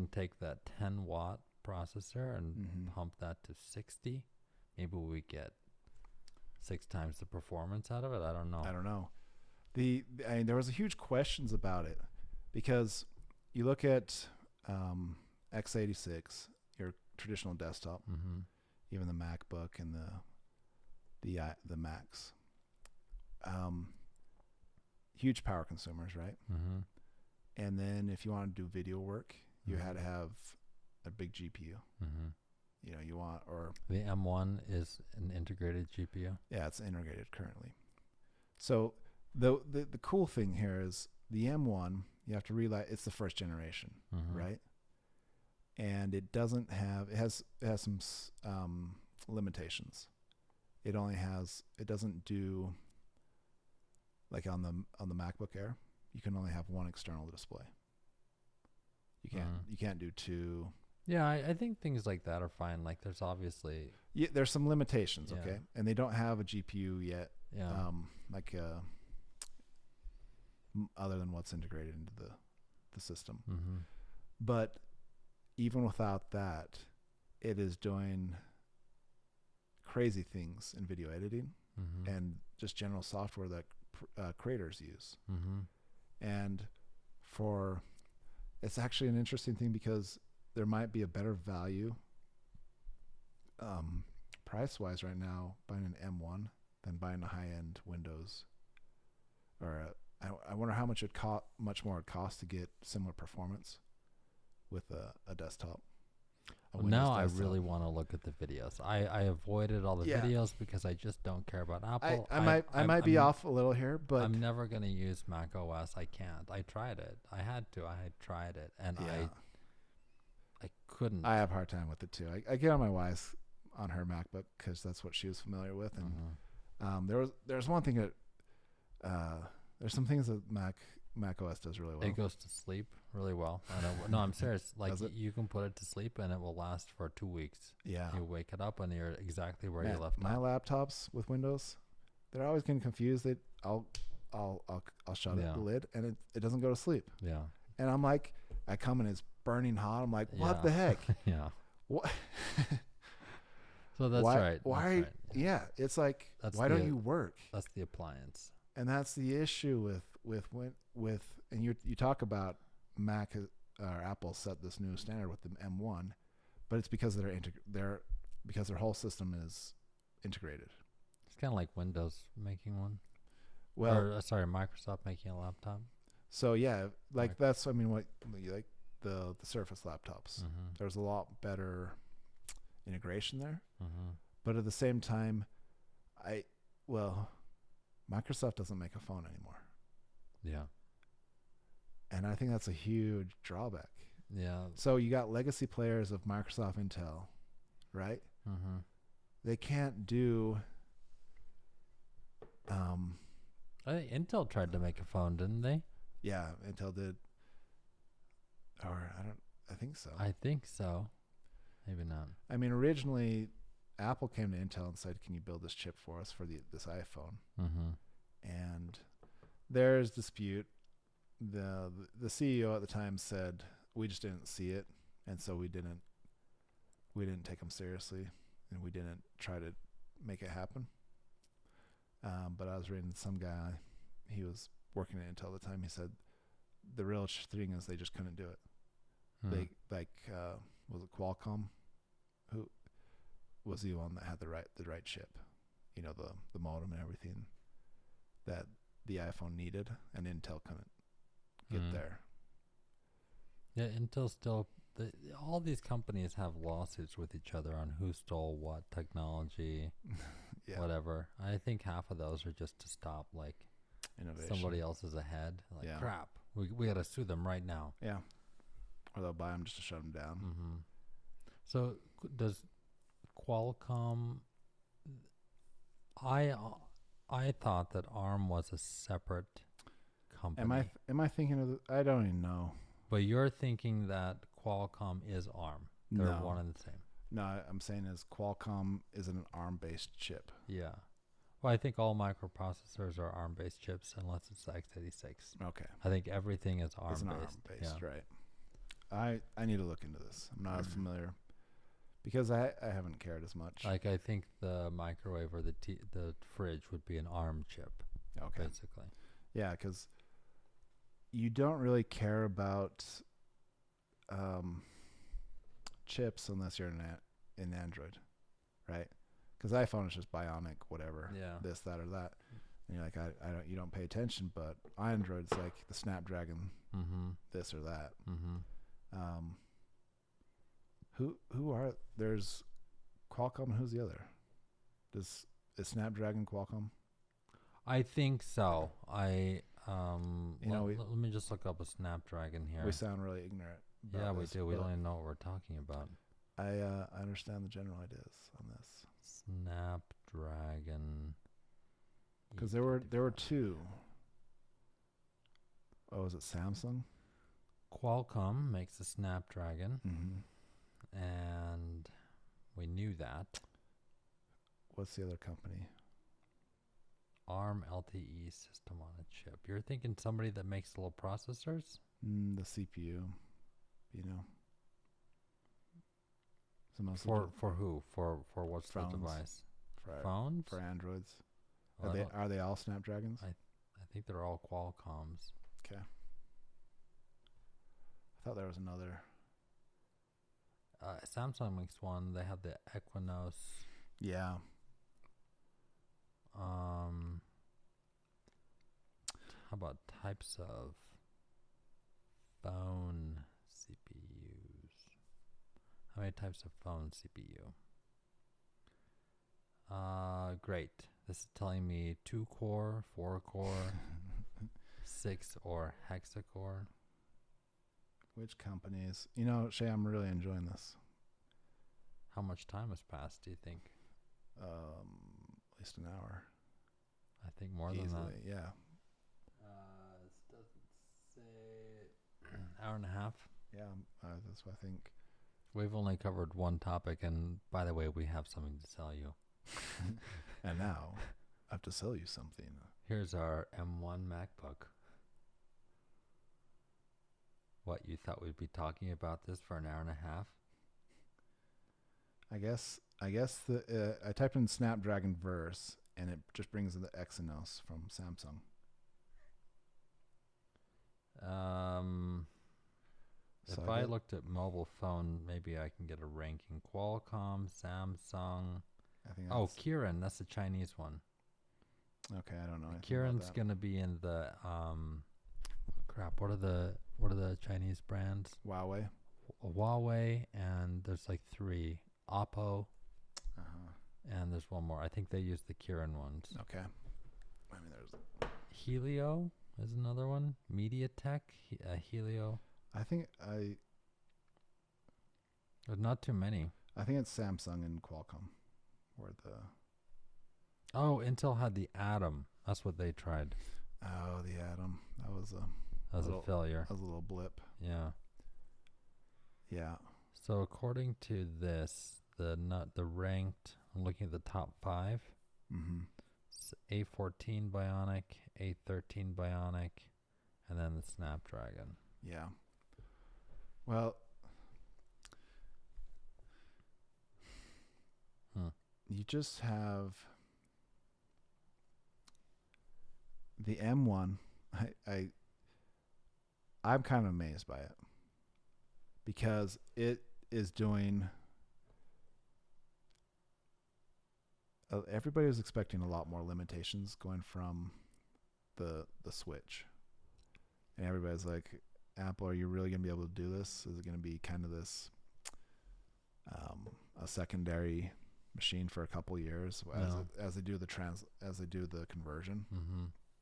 take that 10-watt processor and pump that to 60, maybe we get 6 times the performance out of it. I don't know. There was a huge questions about it, because you look at x86, your traditional desktop, even the MacBook and the Macs, huge power consumers, right? And then if you want to do video work, you Mm-hmm. had to have a big GPU. Mm-hmm. You know, you want, or The M1 is an integrated GPU. yeah, it's integrated currently. So the cool thing here is the M1, you have to realize it's the first generation, Mm-hmm. right? And it doesn't have, it has some limitations. It doesn't do, like on the MacBook Air, you can only have one external display. You can't do two. Yeah, I think things like that are fine. Like there's obviously There's some limitations, Yeah. okay? And they don't have a GPU yet, yeah. like other than what's integrated into the system. Mm-hmm. But even without that, it is doing crazy things in video editing Mm-hmm. and just general software that creators use. Mm-hmm. And it's actually an interesting thing because there might be a better value price-wise right now buying an M1 than buying a high-end Windows. Or I wonder how much much more it costs to get similar performance with a desktop. Well, now I really want to look at the videos. I avoided all the videos because I just don't care about Apple. I might be off a little here, but I'm never going to use Mac OS. I can't. I tried it. I had tried it, and I couldn't. I have a hard time with it too. I get on my wife's on her MacBook because that's what she was familiar with, and there's one thing that there's some things that Mac OS does really well. It goes to sleep really well. No, I'm serious. Like you can put it to sleep and it will last for 2 weeks. Yeah. You wake it up and you're exactly where you left my off. laptops with Windows, they're always getting confused. I'll shut the lid and it doesn't go to sleep. Yeah. And I'm like, I come and it's burning hot. I'm like, what the heck? Yeah. What? So that's right. Why? That's right. Yeah. It's like, why don't you work? That's the appliance. And that's the issue with and you talk about Mac or Apple set this new standard with the M1, but it's because because their whole system is integrated. It's kind of like Windows making one. Well, Microsoft making a laptop. So yeah, like that's what like the Surface laptops. Mm-hmm. There's a lot better integration there, Mm-hmm. but at the same time, Microsoft doesn't make a phone anymore. Yeah. And I think that's a huge drawback. Yeah. So you got legacy players of Microsoft Intel, right? Mm-hmm. They can't do. I think Intel tried to make a phone, didn't they? Yeah, Intel did. Or I think so. I think so. Maybe not. I mean, originally, Apple came to Intel and said, "Can you build this chip for us for this iPhone?" Mm-hmm. And there's dispute. The CEO at the time said, "We just didn't see it, and so we didn't take them seriously, and we didn't try to make it happen." But I was reading some guy, he was working at Intel at the time. He said the real thing is they just couldn't do it. They was it Qualcomm, who was the one that had the right chip, the modem and everything that the iPhone needed, and Intel couldn't get there. Yeah, Intel still. All these companies have lawsuits with each other on who stole what technology, whatever. I think half of those are just to stop like innovation. Somebody else is ahead. Like crap, we got to sue them right now. Yeah, or they'll buy them just to shut them down. Mm-hmm. So does Qualcomm? I thought that ARM was a separate company. Am I thinking of? I don't even know. But you're thinking that Qualcomm is ARM. They're one and the same. No, I'm saying is Qualcomm is an ARM-based chip. Yeah. Well, I think all microprocessors are ARM-based chips unless it's the x86. Okay. I think everything is ARM-based. It's ARM-based, right. I need to look into this. I'm not as familiar because I haven't cared as much. Like I think the microwave or the fridge would be an ARM chip. Okay. Basically. Yeah, because you don't really care about chips unless you're in Android, right? Because iPhone is just Bionic, whatever, this, that, or that. And you're like, I don't, you don't pay attention, but Android's like the Snapdragon, this or that. Who are there's Qualcomm and who's the other? Is Snapdragon Qualcomm? I think so. We, let me just look up a Snapdragon here. we sound really ignorant. Yeah, we do. We don't even know what we're talking about. I understand the general ideas on this. Snapdragon. Because there were two. Oh, is it Samsung? Qualcomm makes a Snapdragon, and we knew that. What's the other company? ARM LTE system on a chip. You're thinking somebody that makes little processors? The CPU, you know. For who? For what's phones. the device? For Phones? For Androids. Well, Are they all Snapdragons? I think they're all Qualcomms. Okay. I thought there was another. Samsung makes one. They have the Equinox. Yeah. How about types of phone CPUs? How many types of phone CPU? Great. This is telling me 2-core, 4-core, 6 or hexacore. Which companies? You know, Shea, I'm really enjoying this. How much time has passed, do you think? At least an hour. I think more Easily, than that. Yeah. This doesn't say hour and a half. Yeah, that's what I think. We've only covered one topic, and by the way, we have something to sell you. And now I have to sell you something. Here's our M1 MacBook. What, you thought we'd be talking about this for an hour and a half? I guess I typed in Snapdragon Verse and it just brings the Exynos from Samsung. If I looked at mobile phone, maybe I can get a ranking. Qualcomm, Samsung. I think Kirin, that's the Chinese one. Okay, I don't know. Kirin's gonna be in the crap. What are the Chinese brands? Huawei. Huawei, and there's like 3. Oppo. And there's one more. I think they use the Kirin ones. Okay. I mean, there's Helio is another one. MediaTek, Helio. There's not too many. I think it's Samsung and Qualcomm. Intel had the Atom. That's what they tried. Oh, the Atom. That was a failure. That was a little blip. Yeah. Yeah. So according to this, the ranked, I'm looking at the top 5. It's A14 Bionic, A13 Bionic, and then the Snapdragon. Yeah. Well, you just have the M1. I'm kind of amazed by it because it is doing. Everybody was expecting a lot more limitations going from the Switch, and everybody's like, Apple, are you really going to be able to do this? Is it going to be kind of this a secondary machine for a couple years as they do the conversion?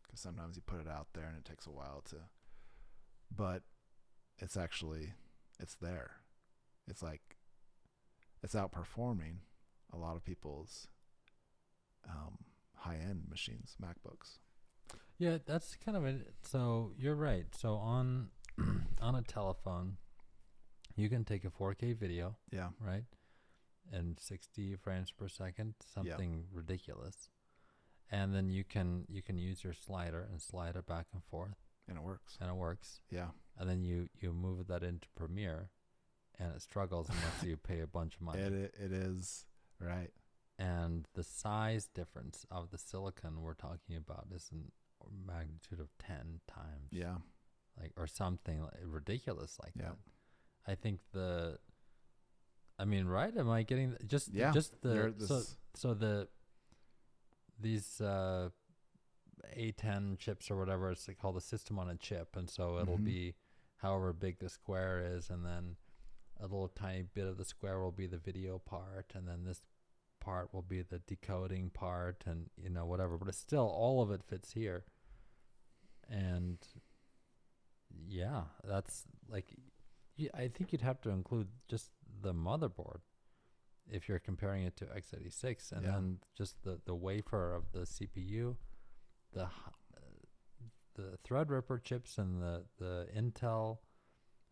Because sometimes you put it out there and it takes a while to, but it's there. It's like it's outperforming a lot of people's high-end machines, MacBooks. Yeah, that's kind of it. So you're right. So on a telephone, you can take a 4K video. Yeah. Right. And 60 frames per second, something ridiculous. And then you can use your slider and slide it back and forth. And it works. Yeah. And then you move that into Premiere, and it struggles unless you pay a bunch of money. It is right. And the size difference of the silicon we're talking about is in magnitude of 10 times. Yeah. Like, or something ridiculous like that. I think right? Am I getting these A10 chips or whatever. It's called a system on a chip, and so it'll Mhm. be however big the square is, and then a little tiny bit of the square will be the video part, and then this part will be the decoding part, and whatever. But it's still all of it fits here, and yeah, that's like, I think you'd have to include just the motherboard if you're comparing it to x86, and Yeah. then just the wafer of the CPU, the Threadripper chips and the Intel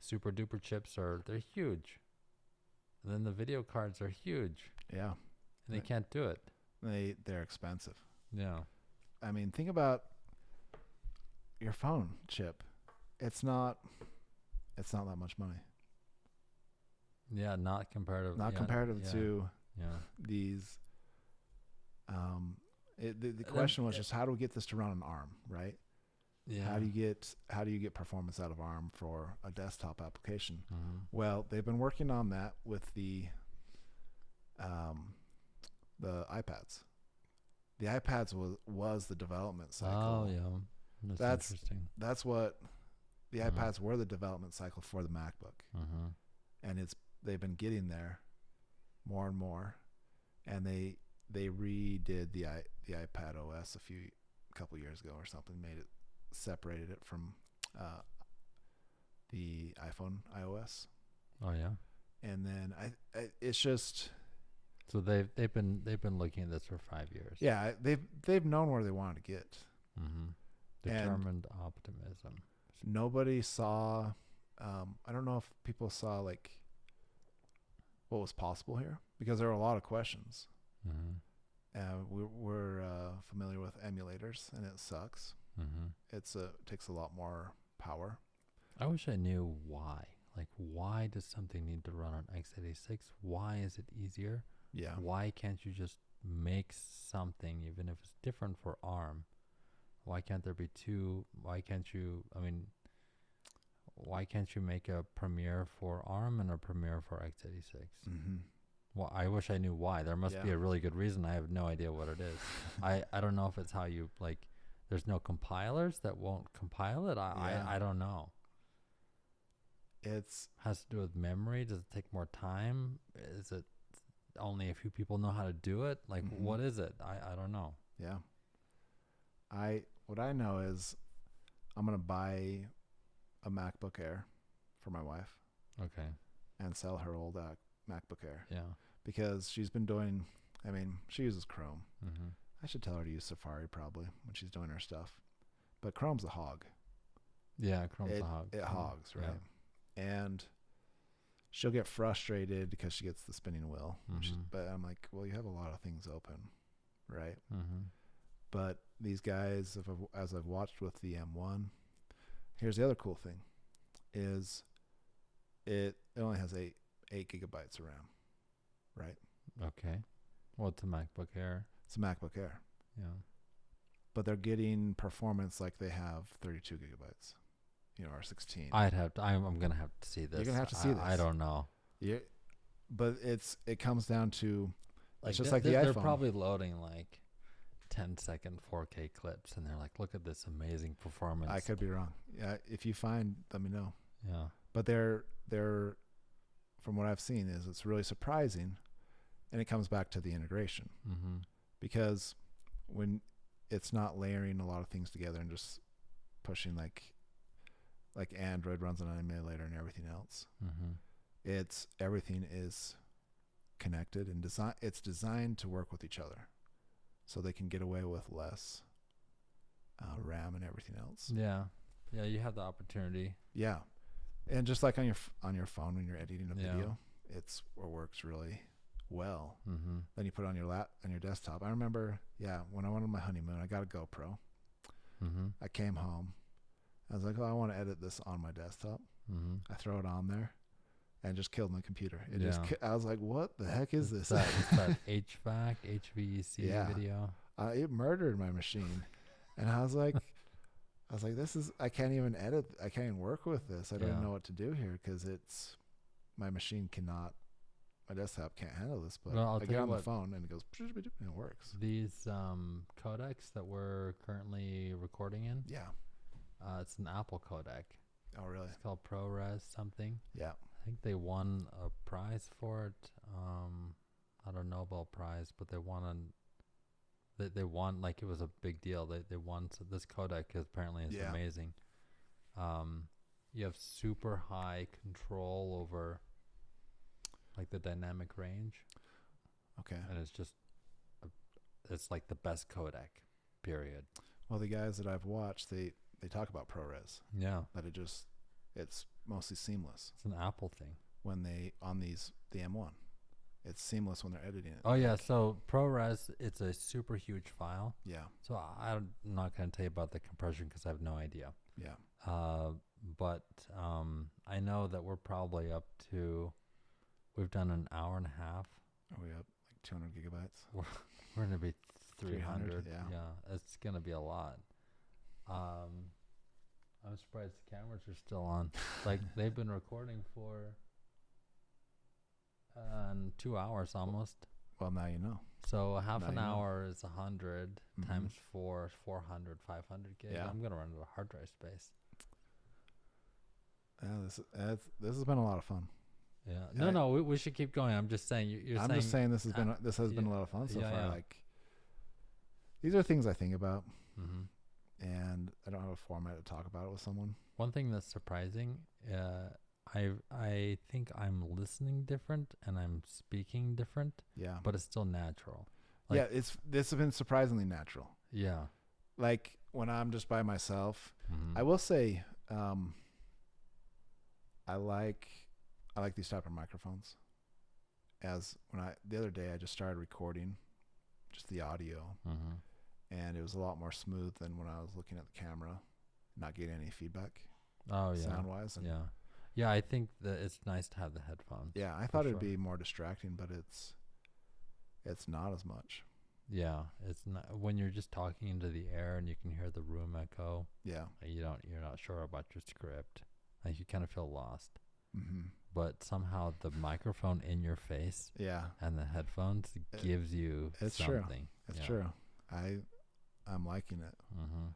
super duper chips they're huge. And then the video cards are huge, Yeah. and they can't do it. They're expensive. Yeah. I mean, think about your phone chip. It's not that much money. Yeah, not comparative. Not yeah, comparative yeah, to yeah. these. The question was just, how do we get this to run on ARM, right? Yeah. How do you get performance out of ARM for a desktop application? Mhm. Well, they've been working on that with the iPads. The iPads was the development cycle. Oh yeah, That's interesting. That's what the Mhm. iPads were, the development cycle for the MacBook, Mhm. and they've been getting there more and more, and they redid the iPad OS a couple years ago or something, separated it from the iPhone iOS, Oh yeah. and then it's just, So they've been looking at this for 5 years. yeah, they've known where they wanted to get. Mhm. And Determined optimism. nobody saw. I don't know if people saw like what was possible here, because there were a lot of questions. Mhm. We're familiar with emulators, and it sucks. Mhm. It takes a lot more power. I wish I knew why. Like, why does something need to run on x86? Why is it easier? Yeah. Why can't you just make something, even if it's different for ARM? Why can't there be two? Why can't you? I mean, why can't you make a Premiere for ARM and a Premiere for x86? Mm-hmm. Well, I wish I knew why. There must be Yeah. a really good reason. I have no idea what it is. I don't know if it's how you like. There's no compilers that won't compile it. Yeah. I don't know. It's Has to do with memory. Does it take more time? Is it only a few people know how to do it? Like, Mhm. what is it? I don't know. yeah. What I know is I'm gonna buy a MacBook Air for my wife Okay. and sell her old MacBook Air, Yeah. because she's been doing. I mean, she uses Chrome. Mm-hmm. I should tell her to use Safari probably when she's doing her stuff, but Chrome's a hog. Yeah, Chrome's It a hog. It Yeah. hogs, Yeah. right? And she'll get frustrated because she gets the spinning wheel. Mhm. But I'm like, well, you have a lot of things open, right? Mm-hmm. But these guys, as I've watched with the M1, here's the other cool thing: is it only has 8 gigabytes of RAM, right? Okay. Well, it's a MacBook Air. It's a MacBook Air, Yeah. but they're getting performance like they have 32 gigabytes, or 16. I'm gonna have to see this. You're gonna have to see I this. don't know. Yeah, but it comes down to, Like, it's just like the they're iPhone. probably loading like 10-second 4K clips, and they're like, "Look at this amazing performance." I could be wrong. Yeah, if you find, let me know. Yeah. But they're from what I've seen, is it's really surprising, and it comes back to the integration, Mm-hmm. because when it's not layering a lot of things together and just pushing like Android runs on an emulator and everything else, Mm-hmm. everything is connected and it's designed to work with each other, so they can get away with less RAM and everything else. Yeah. Yeah. You have the opportunity. Yeah, and just like on your phone when you're editing a Yeah. video, it works really well. Mm-hmm. Then you put it on your desktop. I remember, when I went on my honeymoon, I got a GoPro. Mm-hmm. I came home. I was like, oh, I want to edit this on my desktop. Mm-hmm. I throw it on there, and just killed my computer. Yeah. I was like, what the heck is this? It's that HVAC, HVAC Yeah. video. It murdered my machine, and I was like, I can't even edit. I can't even work with this. I don't Yeah. know what to do here, because my machine cannot my desktop can't handle this, but Well, I'll I tell get you on the what. phone and it goes, and it works. These codecs that we're currently recording in, Yeah. it's an Apple codec. Oh, really? It's called ProRes something. Yeah. I think they won a prize for it. Not a Nobel Prize, but they won they won, like, it was a big deal. They won. So this codec apparently is Yeah. amazing. You have super high control over like the dynamic range, Okay. and it's like the best codec, period. Well, the guys that I've watched, they talk about ProRes, Yeah, that it's mostly seamless it's an Apple thing. when they on the M1. It's seamless when they're editing it. Oh yeah, so ProRes, it's a super huge file. Yeah. So I'm not going to tell you about the compression because I have no idea. Yeah. But I know that we're probably up to, we've done an hour and a half. Are we up like 200 gigabytes? We're going to be 300. yeah. It's going to be a lot. I'm surprised the cameras are still on. Like, they've been recording for 2 hours almost. Well, now you know. So half Now an you know. hour is 100 Mhm. times 4, 400, 500 gig. Yeah. I'm going to run out of hard drive space. Yeah, this has been a lot of fun. Yeah. No, we should keep going. I'm just saying. You're I'm saying, just saying this has been a lot of fun so yeah, far. yeah. Like, these are things I think about, Mhm. and I don't have a format to talk about it with someone. One thing that's surprising, I think I'm listening different and I'm speaking different, Yeah. but it's still natural. Yeah, this has been surprisingly natural. Yeah. Like, when I'm just by myself, Mhm. I will say, I like these type of microphones. As the other day I just started recording just the audio, Mhm. and it was a lot more smooth than when I was looking at the camera, not getting any feedback Oh yeah. sound wise. Yeah. Yeah, I think that it's nice to have the headphones. Yeah, I thought it'd sure. be more distracting, but it's not as much. Yeah, it's not, when you're just talking into the air and you can hear the room echo. Yeah. You're not sure about your script. Like, you kind of feel lost. Mm-hmm. But somehow the microphone in your face Yeah, and the headphones gives you it's true. something. it's true. I'm liking it. Mm-hmm.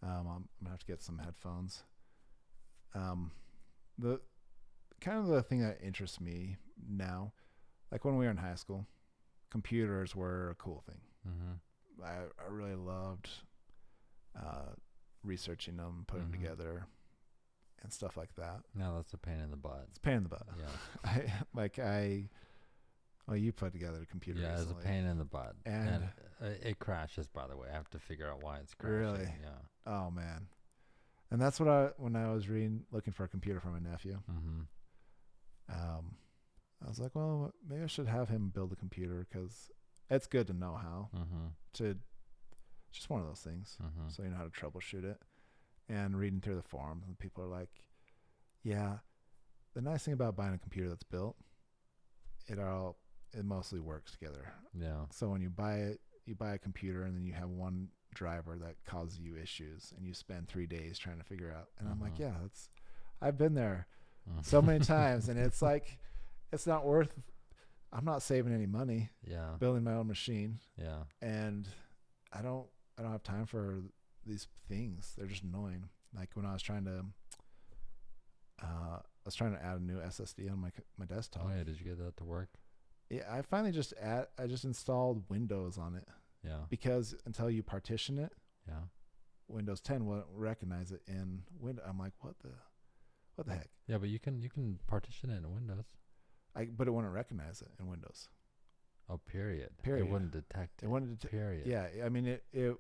I'm gonna have to get some headphones. The kind of the thing that interests me now, like when we were in high school, computers were a cool thing. Mm-hmm. I really loved researching them, putting them Mhm. together, and stuff like that. No, that's a pain in the butt. It's a pain in the butt. Yeah. Well, you put together a computer. Yeah, it's a recently. pain in the butt. And it crashes, by the way. I have to figure out why it's crashing. Really? Yeah. Oh man, and that's what when I was looking for a computer for my nephew. Mm-hmm. I was like, well, maybe I should have him build a computer because it's good to know how Mm-hmm. to. Just one of those things, Mm-hmm. so you know how to troubleshoot it. And reading through the forums, and people are like, "Yeah, the nice thing about buying a computer that's built, it mostly works together. Yeah. So when you buy a computer, and then you have one driver that causes you issues, and you spend 3 days trying to figure out." And I'm like, Mhm. "Yeah, I've been there Mm-hmm. so many times, and it's like, it's not worth. I'm not saving any money Yeah. building my own machine, Yeah. and I don't have time for these things. They're just annoying. Like when I was trying to add a new SSD on my desktop. Oh yeah. Did you get that to work? Yeah, I finally just installed Windows on it, Yeah. because until you partition it, Yeah. Windows 10 won't recognize it in Windows. I'm like, what the heck? Yeah, but you can partition it in Windows. But it wouldn't recognize it in Windows. Oh, period. Period. It wouldn't detect it. It wouldn't. Period. Yeah, I mean it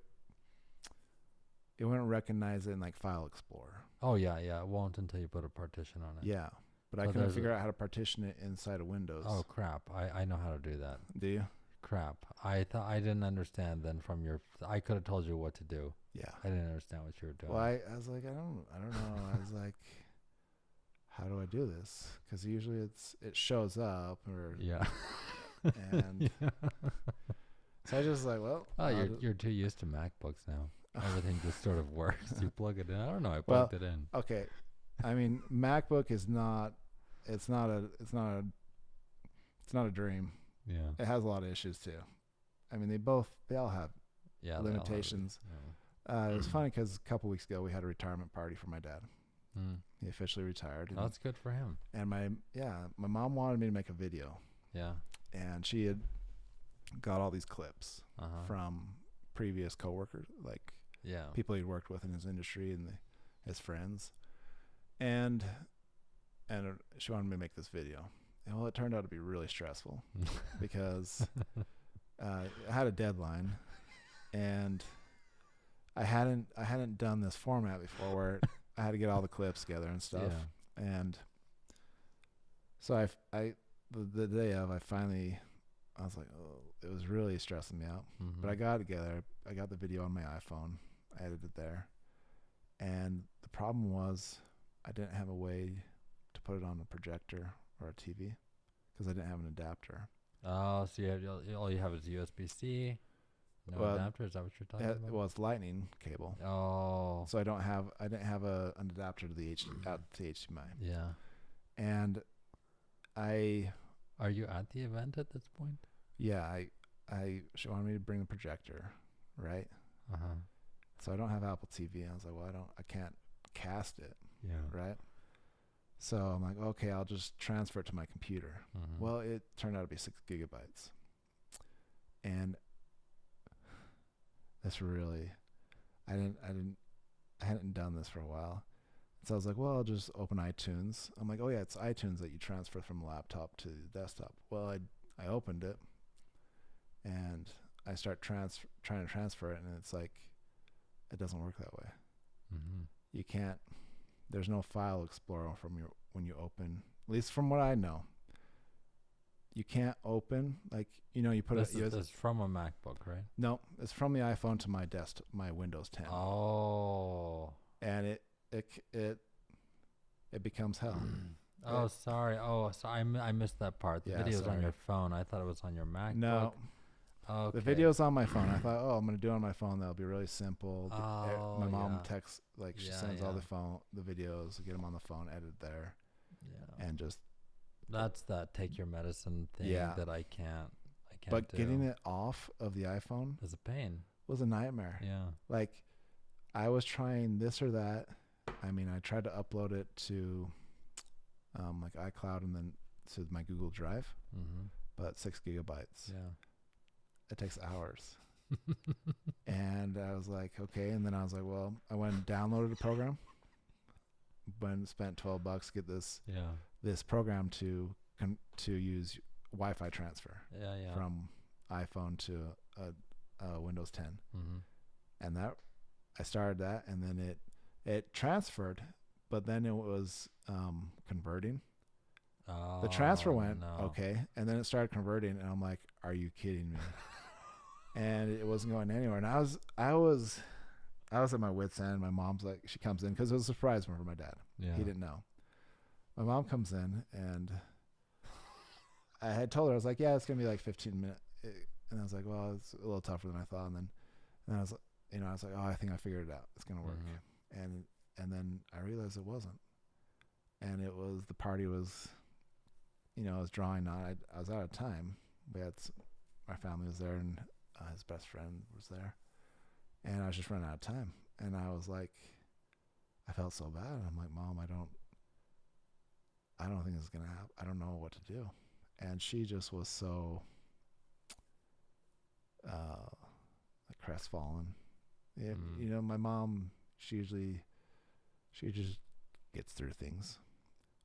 wouldn't recognize it in like File Explorer. Oh yeah, yeah. It won't until you put a partition on it. Yeah, but I So couldn't there's figure out how to partition it inside of Windows. Oh crap! I know how to do that. Do you? Crap! I thought I didn't understand. Then from your, I could have told you what to do. Yeah. I didn't understand what you were doing. Well, I was like, I don't know. I was like, how do I do this? Because usually it shows up, or Yeah. and so I just like, well, Oh, you're too used to MacBooks now. Everything just sort of works. You plug it in. I don't know. I plugged it in. okay. I mean, MacBook is not. It's not a It's not a dream. Yeah. It has a lot of issues too. I mean, they all have limitations. It was funny because a couple weeks ago we had a retirement party for my dad. He officially retired. Oh, that's good for him. And my mom wanted me to make a video. Yeah. And she had got all these clips from previous coworkers, like people he'd worked with in his industry and his friends. And she wanted me to make this video. And well, it turned out to be really stressful because I had a deadline, and I hadn't done this format before where I had to get all the clips together and stuff. Yeah. And so the day of, I was like, oh, it was really stressing me out. But I got it together. I got the video on my iPhone. I edited there. And the problem was I didn't have a way to put it on a projector or a TV because I didn't have an adapter. Oh, so all you have is USB-C. No adapter? Is that what you're talking about? Well, it's lightning cable. Oh. So I didn't have an adapter to the HDMI. Yeah. And are you at the event at this point? Yeah, she wanted me to bring the projector, right? So I don't have Apple TV. I was like, well, I can't cast it. Yeah. Right? So I'm like, okay, I'll just transfer it to my computer. Well, it turned out to be 6 gigabytes. And that's really, I hadn't done this for a while. So I was like, well, I'll just open iTunes. I'm like, oh yeah, it's iTunes that you transfer from the laptop to the desktop. Well, I opened it and I start trying to transfer it, and it's like, it doesn't work that way. You can't, there's no file explorer when you open, at least from what I know. You can't open, like, you put this is from a MacBook, right? No, it's from the iPhone to my Windows 10. Oh. And it becomes hell. Oh, sorry. Oh, so I missed that part. The video's on your phone. I thought it was on your MacBook. No. Okay. The video's on my phone. I thought, I'm going to do it on my phone. That'll be really simple. My mom texts, like, she sends all the videos, get them on the phone, edit there. Yeah. And just. That's that take your medicine thing that I can't But do. Getting it off of the iPhone is a pain. Was a nightmare. Yeah. Like, I was trying this or that. I mean, I tried to upload it to like iCloud and then to my Google Drive, but 6 gigabytes. Yeah. It takes hours. And I was like, okay. And then I was like, well, I went and downloaded a program. Spent $12 to get this program to use Wi-Fi transfer from iPhone to a Windows 10. And that I started that, and then it transferred, but then it was converting. The transfer went okay, and then it started converting, and I'm like, are you kidding me? And it wasn't going anywhere. And I was at my wit's end. My mom's like, she comes in because it was a surprise for my dad. He didn't know. My mom comes in, and I had told her, I was like, yeah, it's gonna be like 15 minutes. And I was like, well, it's a little tougher than I thought. And then I was like, oh, I think I figured it out. It's gonna work. And then I realized it wasn't. And it was, the party was, I was drawing on. I was out of time. My family was there, and his best friend was there, and I was just running out of time. And I was like, I felt so bad. I'm like, Mom, I don't think this is gonna happen. I don't know what to do. And she just was so like crestfallen. My mom, she just gets through things,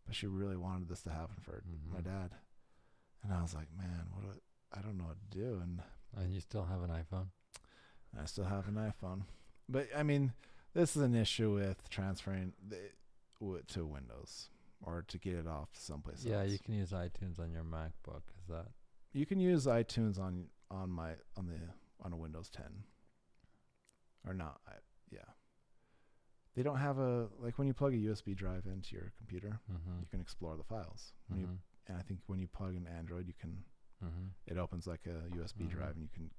but she really wanted this to happen for my dad. And I was like, man, I don't know what to do. And you still have an iPhone? I still have an iPhone. But I mean, this is an issue with transferring to Windows or to get it off someplace else. Yeah, you can use iTunes on your MacBook. Is that? You can use iTunes on a Windows 10. Or not. They don't have like when you plug a USB drive into your computer, you can explore the files. And I think when you plug in Android, you can, it opens like a USB drive, and you can,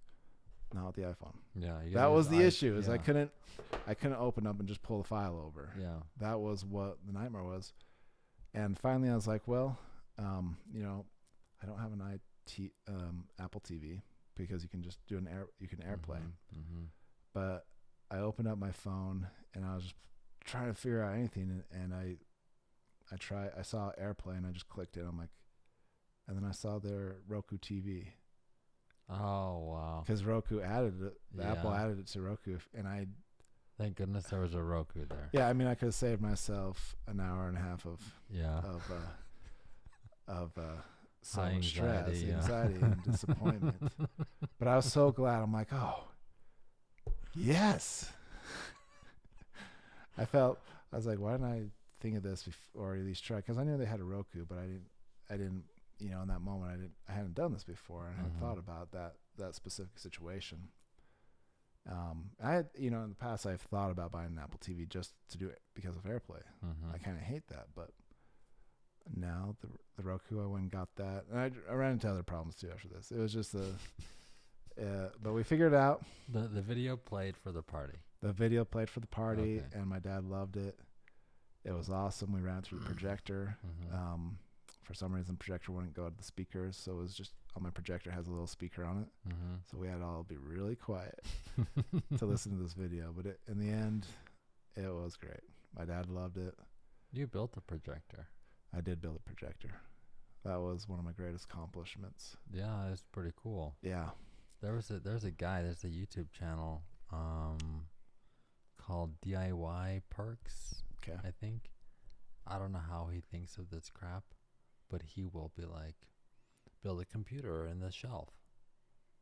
not with the iPhone. Yeah. That was the issue, is I couldn't open up and just pull the file over. Yeah. That was what the nightmare was. And finally I was like, well, I don't have an Apple TV because you can just do you can AirPlay. Mm-hmm. But I opened up my phone and I was just trying to figure out anything, and I saw AirPlay and I just clicked it. I'm like, and then I saw their Roku TV. Oh wow! Because Roku added it, Apple added it to Roku, and I. Thank goodness there was a Roku there. Yeah, I mean, I could have saved myself an hour and a half of so much stress, anxiety, and disappointment. But I was so glad. I'm like, oh, yes. I was like, why didn't I think of this before, or at least try? Because I knew they had a Roku, but I didn't, in that moment, I hadn't done this before, and I hadn't thought about that specific situation. I had, in the past, I've thought about buying an Apple TV just to do it because of AirPlay. I kind of hate that, but now the Roku, I went and got that, and I ran into other problems too after this. It was just but we figured it out. The video played for the party. The video played for the party, Okay. and my dad loved it. It was awesome. We ran it through the projector. For some reason, the projector wouldn't go to the speakers, so it was just on my projector has a little speaker on it. So we had to all be really quiet to listen to this video. But in the end, it was great. My dad loved it. You built the projector. I did build a projector. That was one of my greatest accomplishments. Yeah, it's pretty cool. Yeah. There's a YouTube channel called DIY Perks. Okay. I think. I don't know how he thinks of this crap, but he will be like, build a computer in the shelf,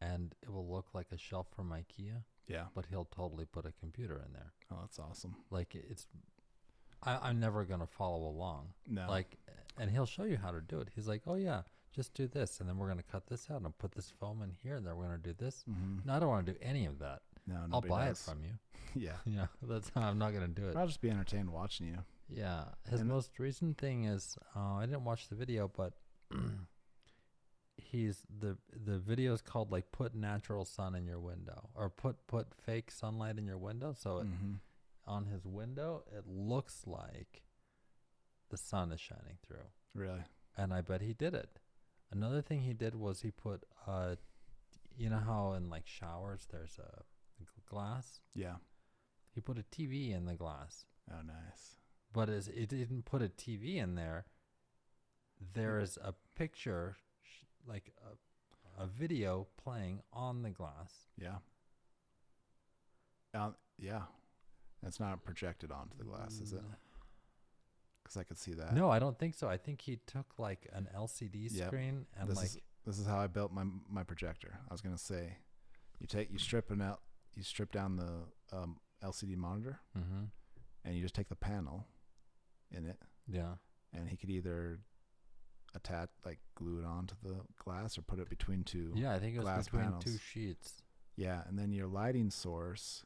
and it will look like a shelf from IKEA. Yeah. But he'll totally put a computer in there. Oh, that's awesome. Like I'm never gonna follow along. No. Like, and he'll show you how to do it. He's like, oh yeah, just do this, and then we're gonna cut this out and put this foam in here, and then we're gonna do this. No, I don't want to do any of that. No, I'll buy does. it from you. Yeah. Yeah, that's how I'm not gonna do it. I'll just be entertained watching you. Yeah, his most recent thing is I didn't watch the video, but the video is called like put natural sun in your window, or put fake sunlight in your window. So on his window, it looks like the sun is shining through. Really? And I bet he did it. Another thing he did was he put you know how in like showers there's a glass? Yeah. He put a TV in the glass. Oh, nice. But it didn't put a TV in there. There is a picture, like a video playing on the glass. Yeah. Yeah. It's not projected onto the glass, is it? Because I could see that. No, I don't think so. I think he took like an LCD screen and this is how I built my projector. I was gonna say, you strip down the LCD monitor, and you just take the panel in it. Yeah. And he could either glue it onto the glass or put it between two. Yeah, I think it was glass between panels. 2 sheets. Yeah, and then your lighting source,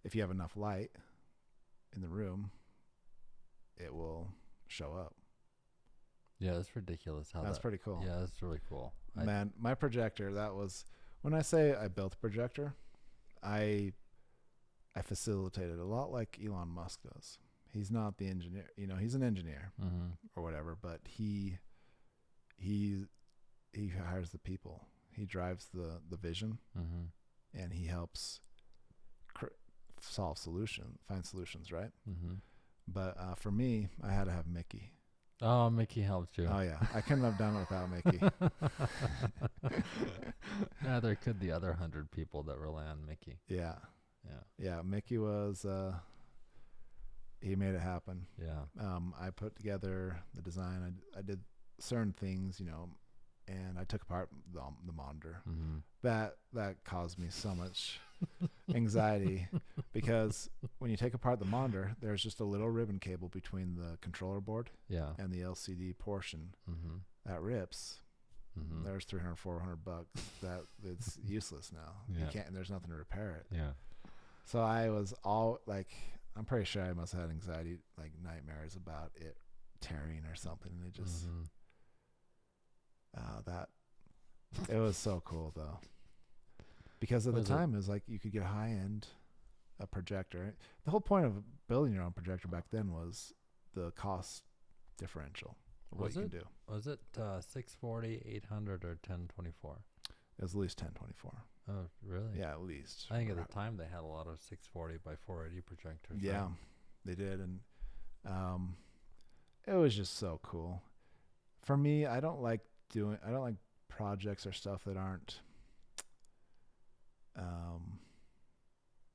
if you have enough light in the room, it will show up. Yeah, that's ridiculous. That's pretty cool. Yeah, that's really cool. Man, my projector, that was, when I say I built a projector, I facilitated a lot like Elon Musk does. He's not the engineer, he's an engineer or whatever, but he hires the people. He drives the vision, and he helps find solutions, right? But for me, I had to have Mickey. Oh, Mickey helped you. Oh yeah, I couldn't have done it without Mickey. Neither could the other 100 people that rely on Mickey. Yeah. Mickey was. He made it happen. Yeah. I put together the design. I did certain things, and I took apart the monitor. That caused me so much anxiety because when you take apart the monitor, there's just a little ribbon cable between the controller board and the LCD portion that rips. There's $300, $400 that it's useless now. You can't. There's nothing to repair it. Yeah. So I was all like, I'm pretty sure I must have had anxiety, like nightmares about it tearing or something. And it just, it was so cool though. Because at the time it was like you could get a high-end projector. The whole point of building your own projector back then was the cost differential. what you can do. Was it 640, 800, or 1024? It was at least 1024. Oh, really? Yeah, at least. I think at the time they had a lot of 640 by 480 projectors. Yeah, right? they did, and it was just so cool. For me, I don't like projects or stuff that aren't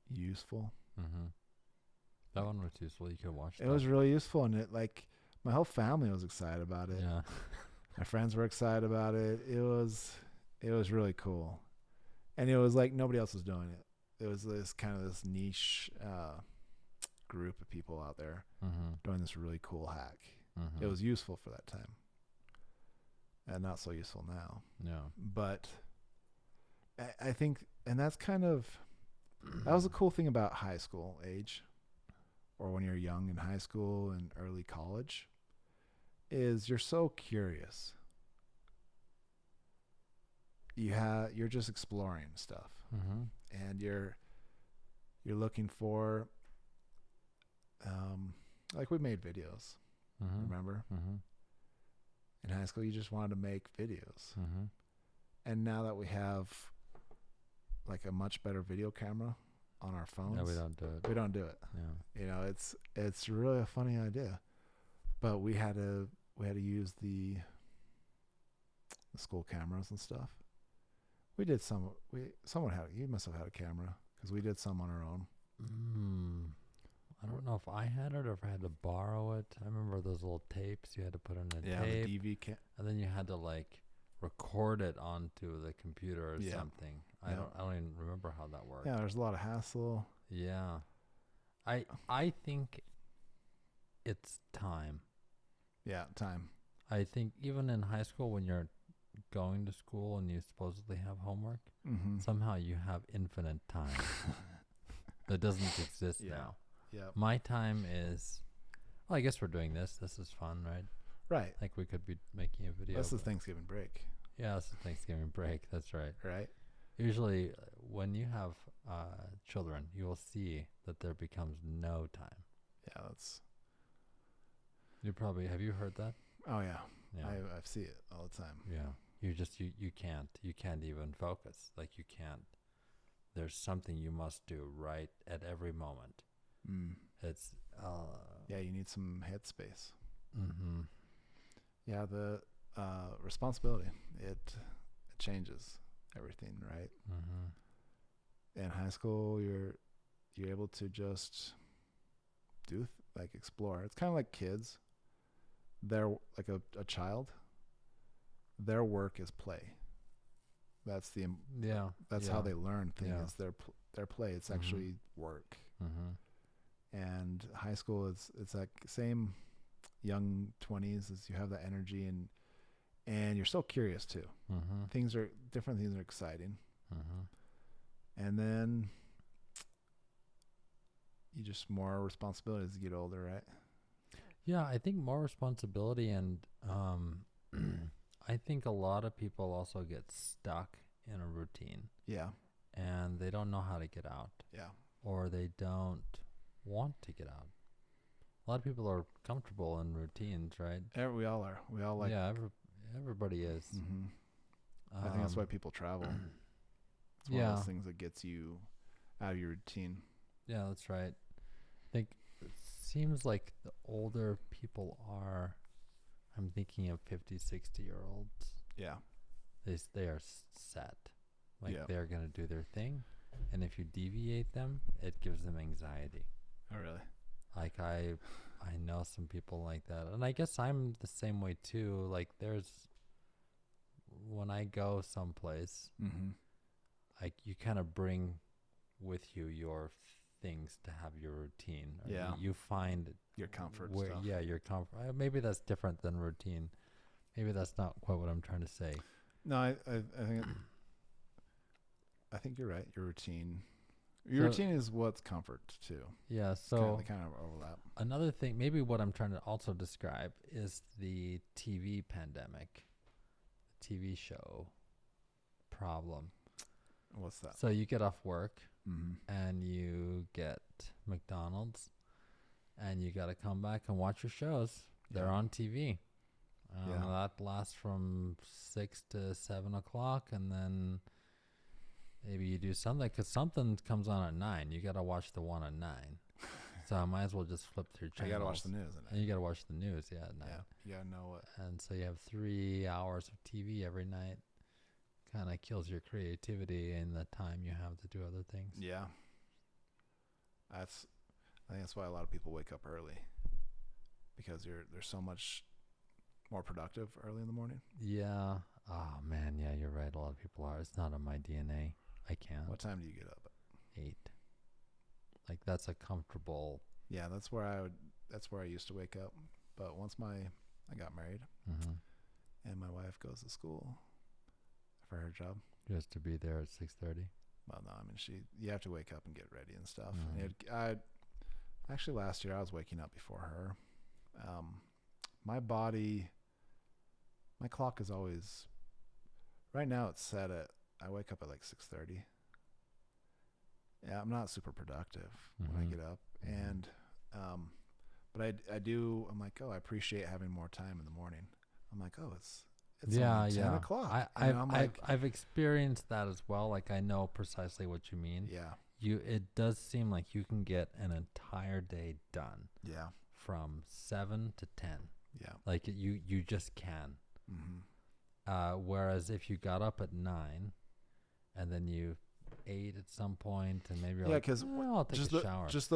useful. Mm-hmm. That one was useful. You could watch It was really useful, and it like my whole family was excited about it. Yeah. My friends were excited about it. It was really cool, and it was like nobody else was doing it. It was this kind of this niche group of people out there doing this really cool hack. It was useful for that time, and not so useful now. Yeah. But I think, and that's kind of that was the cool thing about high school age, or when you're young in high school and early college, is you're so curious. You're just exploring stuff, and you're looking for, like we made videos. Remember, in high school you just wanted to make videos, and now that we have like a much better video camera on our phones, No, we don't do it. we don't do it. Yeah. You know, it's really a funny idea, but we had to use the school cameras and stuff. We did some. Someone had. You must have had a camera because we did some on our own. I don't know if I had it or if I had to borrow it. I remember those little tapes you had to put in a tape, the DV and then you had to like record it onto the computer or something. I don't even remember how that worked. Yeah, there's a lot of hassle. Yeah, I think it's time. Yeah, time. I think even in high school when you're going to school and you supposedly have homework, somehow you have infinite time. That doesn't exist now. Yeah. My time is, well, I guess we're doing this. This is fun, right? Right. Like we could be making a video. That's the Thanksgiving break. Yeah, it's a Thanksgiving break. That's right. Right. Usually when you have children, you will see that there becomes no time. Yeah, that's. Have you heard that? Oh yeah. Yeah. I see it all the time. Yeah. You can't even focus. Like you can't. There's something you must do right at every moment. It's yeah, you need some headspace. Yeah, the responsibility it changes everything, right? In high school, you're able to just do like explore. It's kind of like kids. They're like a child. Their work is play. That's how they learn things. Yeah. Their play. It's actually work. And high school it's like same young 20s as you have that energy and you're so curious too. Different things are exciting. And then you just more responsibility as you get older, right? Yeah, I think more responsibility, and I think a lot of people also get stuck in a routine. Yeah. And they don't know how to get out. Yeah. Or they don't want to get out. A lot of people are comfortable in routines, right? We all are. We all like. Yeah, everybody is. I think that's why people travel. It's one of those things that gets you out of your routine. Yeah, that's right. I think it seems like the older people are, I'm thinking of 50, 60-year-olds. Yeah. They are set. Like they're going to do their thing. And if you deviate them, it gives them anxiety. Oh, really? Like I know some people like that. And I guess I'm the same way too. Like when I go someplace, like you kind of bring with you your things to have your routine. Yeah. You find your comfort stuff. Yeah, your comfort. Maybe that's different than routine. Maybe that's not quite what I'm trying to say. No, I think you're right. Your routine. Your routine is what's comfort too. Yeah, so they kind of overlap. Another thing, maybe what I'm trying to also describe is the TV pandemic, TV show problem. What's that? So you get off work and you get McDonald's and you got to come back and watch your shows. They're on TV. Yeah. That lasts from 6 to 7 o'clock, and then maybe you do something because something comes on at 9. You got to watch the one at 9. So I might as well just flip through I channels. gotta watch the news at And night. you got to watch the news, at 9. Yeah, you gotta know what. And so you have 3 hours of TV every night. Kind of kills your creativity and the time you have to do other things. Yeah. I think that's why a lot of people wake up early, because they're so much more productive early in the morning. Yeah. Oh, man. Yeah, you're right. A lot of people are. It's not in my DNA. I can't. What time do you get up at? 8. Like, that's a comfortable. Yeah, that's where I used to wake up. But once I got married, Mm-hmm. and my wife goes to school for her job. Just to be there at 6:30. Well, no, I mean, you have to wake up and get ready and stuff. Mhm. And actually last year I was waking up before her. My clock is always, right now it's set at, I wake up at like 6:30. Yeah, I'm not super productive when I Mhm. get up. Mhm. And, but I'm like, oh, I appreciate having more time in the morning. I'm like, oh, it's only 10 o'clock. I've experienced that as well. Like, I know precisely what you mean. Yeah. It does seem like you can get an entire day done Yeah. from 7 to 10. Yeah. Like, you just can. Mm-hmm. Whereas if you got up at 9 and then you ate at some point and maybe you're Yeah, like, because I'll take a shower. Just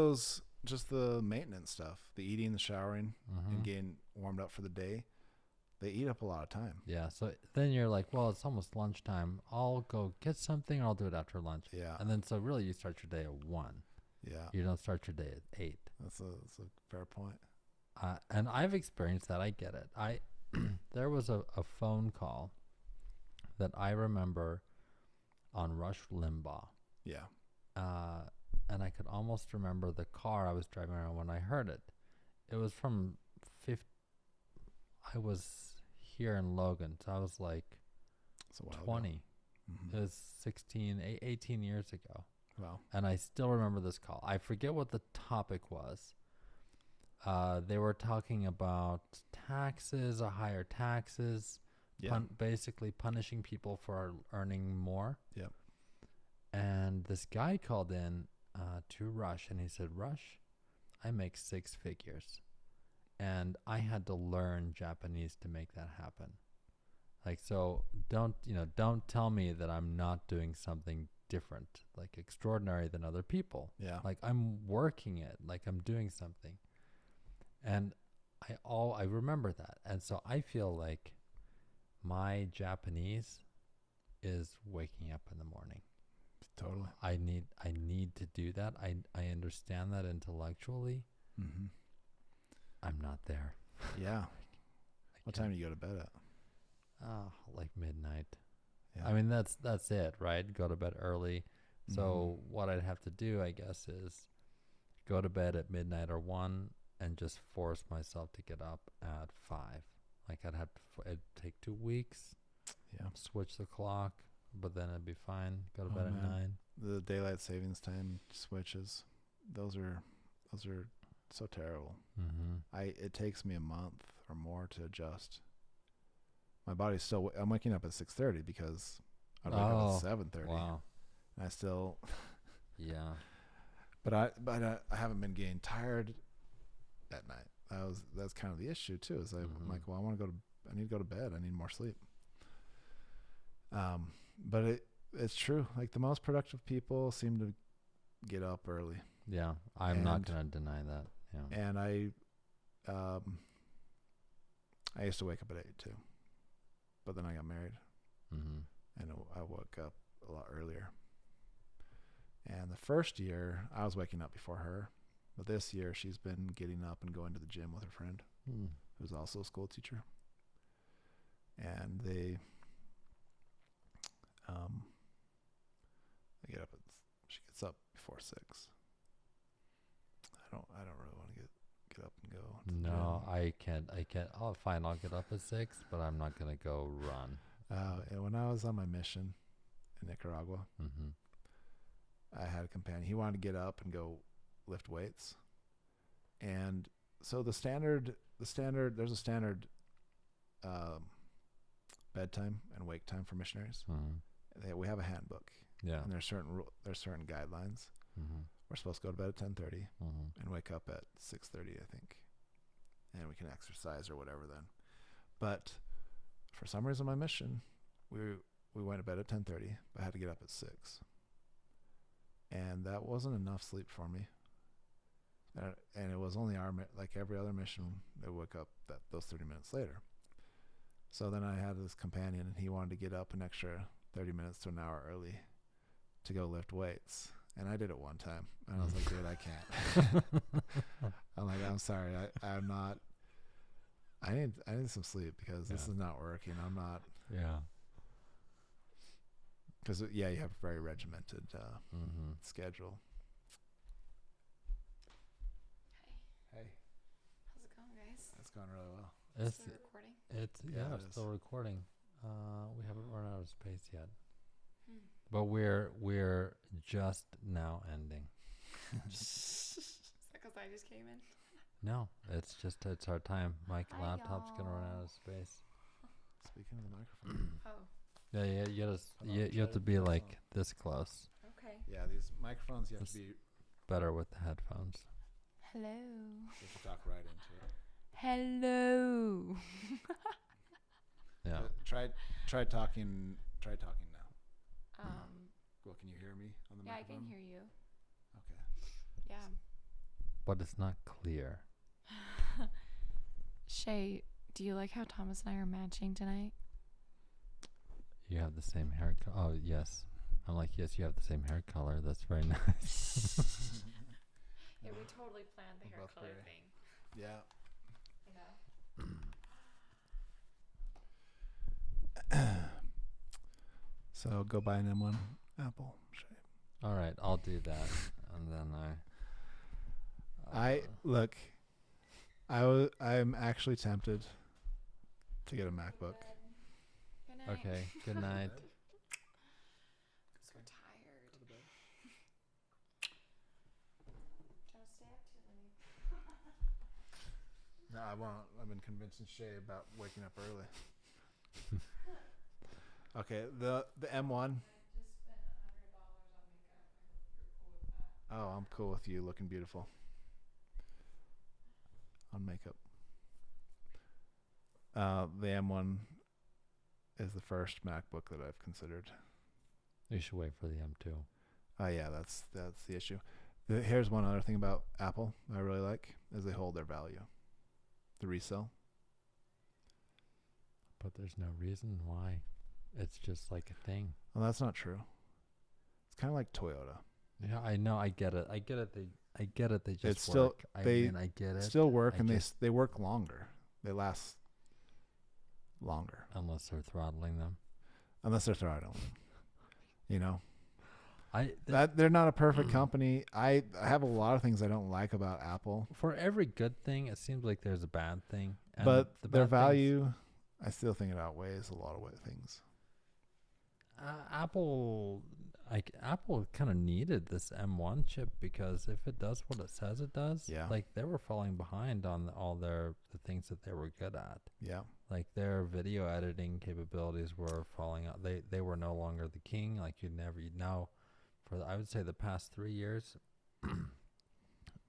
the maintenance stuff, the eating, the showering, Mhm. and getting warmed up for the day, they eat up a lot of time. Yeah, so then you're like, well, it's almost lunchtime. I'll go get something or I'll do it after lunch. Yeah. And then so really you start your day at 1. Yeah. You don't start your day at 8. That's a fair point. And I've experienced that. I get it. There was a phone call that I remember on Rush Limbaugh. Yeah. And I could almost remember the car I was driving around when I heard it. It was from I was here in Logan, so I was like It's a while 20. ago. Mm-hmm. It was 18 years ago. Wow. And I still remember this call. I forget what the topic was. They were talking about taxes or higher taxes, Yeah. basically punishing people for earning more. Yep. And this guy called in to Rush, and he said, Rush, I make 6 figures. And I had to learn Japanese to make that happen. Like, so don't tell me that I'm not doing something different, like extraordinary than other people. Yeah. Like, I'm working it, like I'm doing something. And I remember that. And so I feel like my Japanese is waking up in the morning. Totally. I need to do that. I understand that intellectually. Mm-hmm. I'm not there. Yeah. What time do you go to bed at? Like midnight. Yeah. I mean, that's it, right? Go to bed early. So what I'd have to do, I guess, is go to bed at midnight or 1 and just force myself to get up at 5. Like, it'd take 2 weeks. Yeah. Switch the clock, but then it'd be fine. Go to bed at 9. The daylight savings time switches, those are so terrible. Mm-hmm. It takes me a month or more to adjust. My body's still. I'm waking up at 6:30 because I wake up at 7:30. Wow. And I still. Yeah. But I haven't been getting tired at night. That's kind of the issue too. Is I'm like, well, I need to go to bed. I need more sleep. But it's true. Like, the most productive people seem to get up early. Yeah. I'm not gonna deny that. Yeah. And I used to wake up at 8 too, but then I got married, and I woke up a lot earlier. And the first year I was waking up before her, but this year she's been getting up and going to the gym with her friend, who's also a school teacher. And they get up. She gets up before 6. I don't really want to get up and go. No, I can't. Oh, fine. I'll get up at 6, but I'm not gonna go run. And when I was on my mission in Nicaragua, I had a companion. He wanted to get up and go lift weights, and so there's a standard bedtime and wake time for missionaries. We have a handbook. Yeah. And there's certain guidelines. We're supposed to go to bed at 10:30 and wake up at 6:30, I think, and we can exercise or whatever then. But for some reason, my mission, we went to bed at 10:30, but I had to get up at 6, and that wasn't enough sleep for me. And it was only like every other mission, they woke up those 30 minutes later. So then I had this companion, and he wanted to get up an extra 30 minutes to an hour early to go lift weights. And I did it one time, and I was like, dude, I can't. I'm like, I'm sorry. I'm not. I need some sleep because this is not working. I'm not. Yeah. Because, you have a very regimented schedule. Hey. How's it going, guys? It's going really well. It's Still recording? it's Yeah, it's still recording. We haven't run out of space yet. Hmm. But we're just now ending. Is that because I just came in? No, it's our time. My Hi, laptop's gonna run out y'all. of space. Speaking of the microphone. Oh, Yeah, you on, you have to be like this close. okay. Yeah, these microphones, you have to be. Better with the headphones. Hello. You have to talk right into it. Hello. Yeah. Try talking now. Well, can you hear me on the Yeah, I microphone? can hear you. Okay. Yeah. But it's not clear. Shea, do you like how Thomas and I are matching tonight? You have the same hair Oh, yes. I'm like, yes, you have the same hair color. That's very nice. Yeah, we totally planned the We're hair both color gray. thing. Yeah. You know? So go buy an M1 Apple. All right, I'll do that. And then Look, I'm actually tempted to get a MacBook. Good night. Okay, good night. So tired. Trying to stay up too late. No, I won't. I've been convincing Shea about waking up early. Okay, the M1. I just spent $100 on makeup. I hope you're cool with that. Oh, I'm cool with you looking beautiful on makeup. The M1 is the first MacBook that I've considered. You should wait for the M2. Oh yeah, that's the issue. Here's one other thing about Apple I really like is they hold their value. The resale. But there's no reason why. It's just like a thing. Well, that's not true. It's kind of like Toyota. Yeah, I know. I get it. I get it. They just It's still- work. I get it. Still work, I and just- they work longer. They last longer Unless they're throttling them. unless they're throttling them. You know That they're not a perfect company. I have a lot of things I don't like about Apple, for every good thing, it seems like there's a bad thing. And but the their bad things- value, I still think it outweighs a lot of things. Apple kind of needed this M1 chip because if it does what it says it does, Yeah. like they were falling behind on all the things that they were good at. Yeah, Like their video editing capabilities were falling out. They were no longer the king. Like I would say the past 3 years,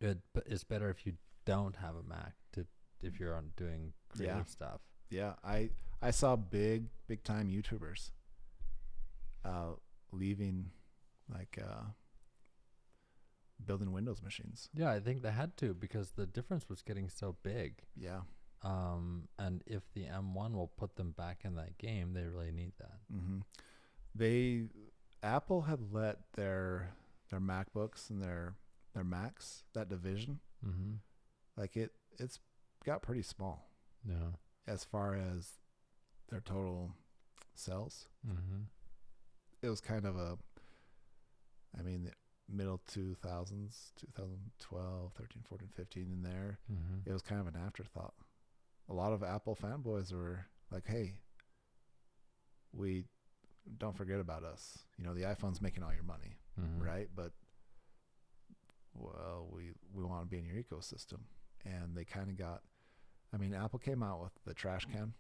it's better if you don't have a Mac if you're on doing creative stuff. yeah. I saw big time YouTubers leaving, like building Windows machines. Yeah, I think they had to because the difference was getting so big. Yeah. And if the M1 will put them back in that game, they really need that. Mm-hmm. Apple had let their MacBooks and their Macs, that division, like it's got pretty small Yeah. as far as their total sales. It was kind of the middle 2000s, 2012, 13, 14, 15 in there. It was kind of an afterthought. A lot of Apple fanboys were like, hey, we don't forget about us. The iPhone's making all your money, right? But, well, we want to be in your ecosystem. And they kind of got, Apple came out with the trash can,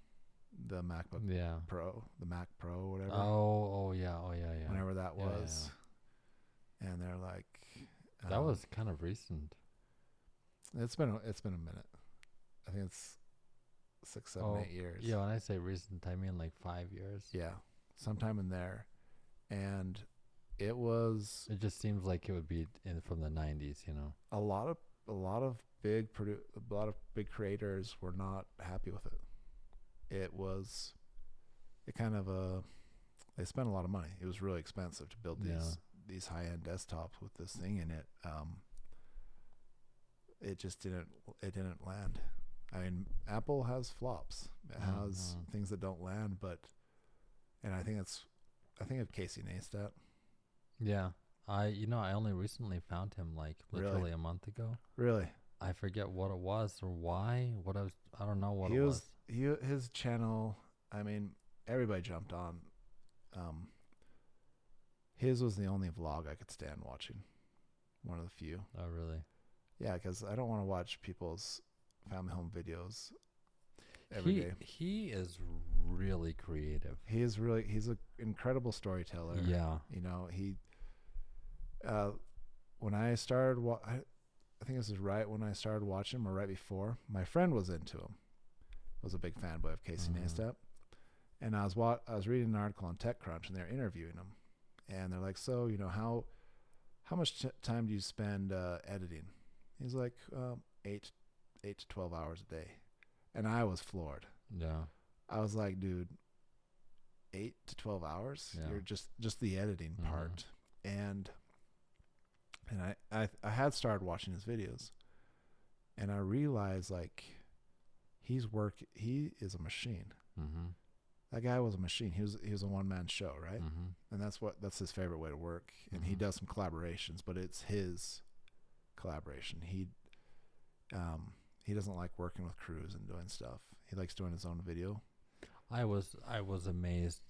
the MacBook Yeah. Pro, the Mac Pro, whatever. Oh yeah. Oh yeah. Yeah. Whenever that Yeah, was, and they're like, That was kind of recent. it's been a minute. I think it's 6, 7, 8 years. Yeah. When I say recent, I mean like 5 years. Yeah, sometime in there, and it just seems like it would be from the 90s. a lot of big creators were not happy with it. They spent a lot of money. It was really expensive to build these high-end desktops with this thing in it. It just didn't land. I mean, Apple has flops. It has things that don't land, and I think of Casey Neistat. Yeah. I only recently found him like literally a month ago. Really? I forget what it was or why. I don't know what it was. His channel, I mean, everybody jumped on. His was the only vlog I could stand watching. One of the few. Oh, really? Yeah, because I don't want to watch people's family home videos every day. He is really creative. He's an incredible storyteller. Yeah. When I started, I think this is right when I started watching him or right before, my friend was into him. Was a big fanboy of Casey Neistat. And I was reading an article on TechCrunch, and they're interviewing him, and they're like, "So, how much time do you spend editing?" He's like, 8 to 12 hours a day, and I was floored. Yeah. I was like, "Dude, 8 to 12 hours? Yeah. You're just the editing part." And I had started watching his videos, and I realized like he is a machine. Mm-hmm. That guy was a machine. He was a one-man show, right? Mm-hmm. And that's his favorite way to work. And he does some collaborations, but it's his collaboration. He doesn't like working with crews and doing stuff. He likes doing his own video. I was amazed.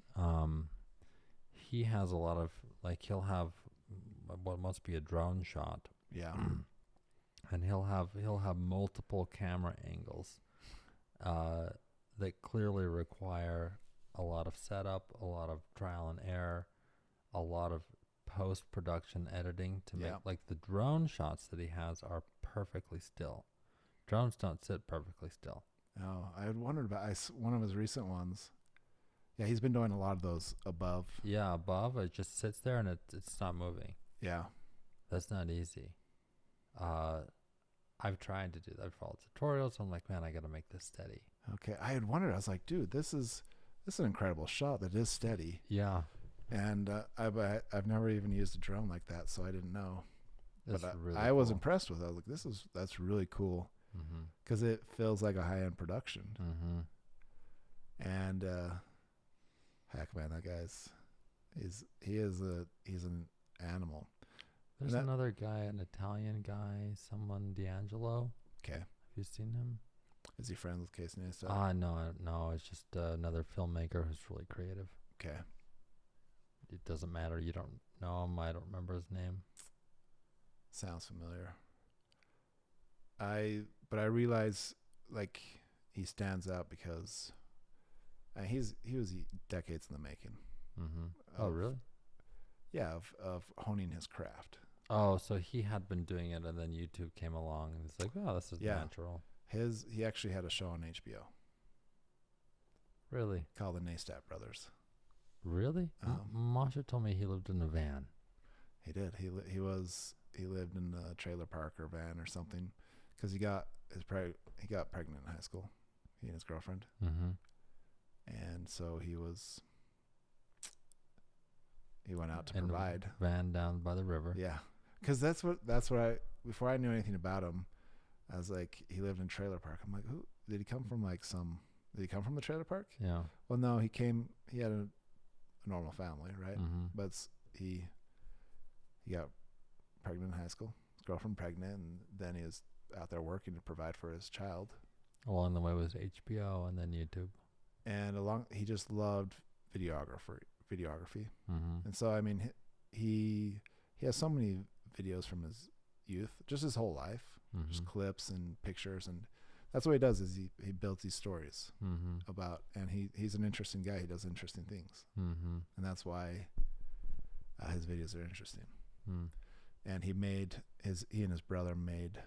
He has a lot of he'll have what must be a drone shot. Yeah. And he'll have multiple camera angles that clearly require a lot of setup, a lot of trial and error, a lot of post-production editing to make like the drone shots that he has are perfectly still. Drones don't sit perfectly still. Oh, I had wondered about one of his recent ones. Yeah, he's been doing a lot of those above. Yeah, above it just sits there and it's not moving. Yeah. That's not easy. I've tried to do that. I've followed tutorials. I'm like, man, I got to make this steady. Okay. I had wondered. I was like, dude, this is an incredible shot that is steady. Yeah. And I've never even used a drone like that, so I didn't know. That's but really I was cool. impressed with it. I was like, that's really cool because it feels like a high-end production. Mm-hmm. And heck, man, that guy's he's an animal. There's another guy, an Italian guy, someone D'Angelo. Okay. Have you seen him? Is he friends with Casey Neistat? No. It's just another filmmaker who's really creative. Okay. It doesn't matter. You don't know him. I don't remember his name. Sounds familiar. But I realize like he stands out because he was decades in the making. Mm-hmm. Oh, really? Yeah, of honing his craft. Oh, so he had been doing it, and then YouTube came along, and it's like, oh, this is natural. He actually had a show on HBO. Really? Called the Neistat Brothers. Really? Masha told me he lived in a van. He did. He lived in a trailer park or van or something, because he got pregnant in high school. He and his girlfriend. Mm-hmm. And so he went out to provide. Van down by the river. Yeah, because that's what before I knew anything about him, I was like, he lived in a trailer park. I'm like, who did he come from? Did he come from the trailer park? Yeah. Well, no, he had a normal family, right? Mm-hmm. But he got pregnant in high school. His girlfriend pregnant, and then he was out there working to provide for his child. Along the way was HBO and then YouTube. And he just loved videography. Mm-hmm. And so, I mean, he has so many videos from his youth, just his whole life, just clips and pictures. And That's what he does. Is he builds these stories Mm-hmm. about, and he's an interesting guy. He does interesting things, Mm-hmm. and that's why his videos are interesting. Mm. And he and his brother made,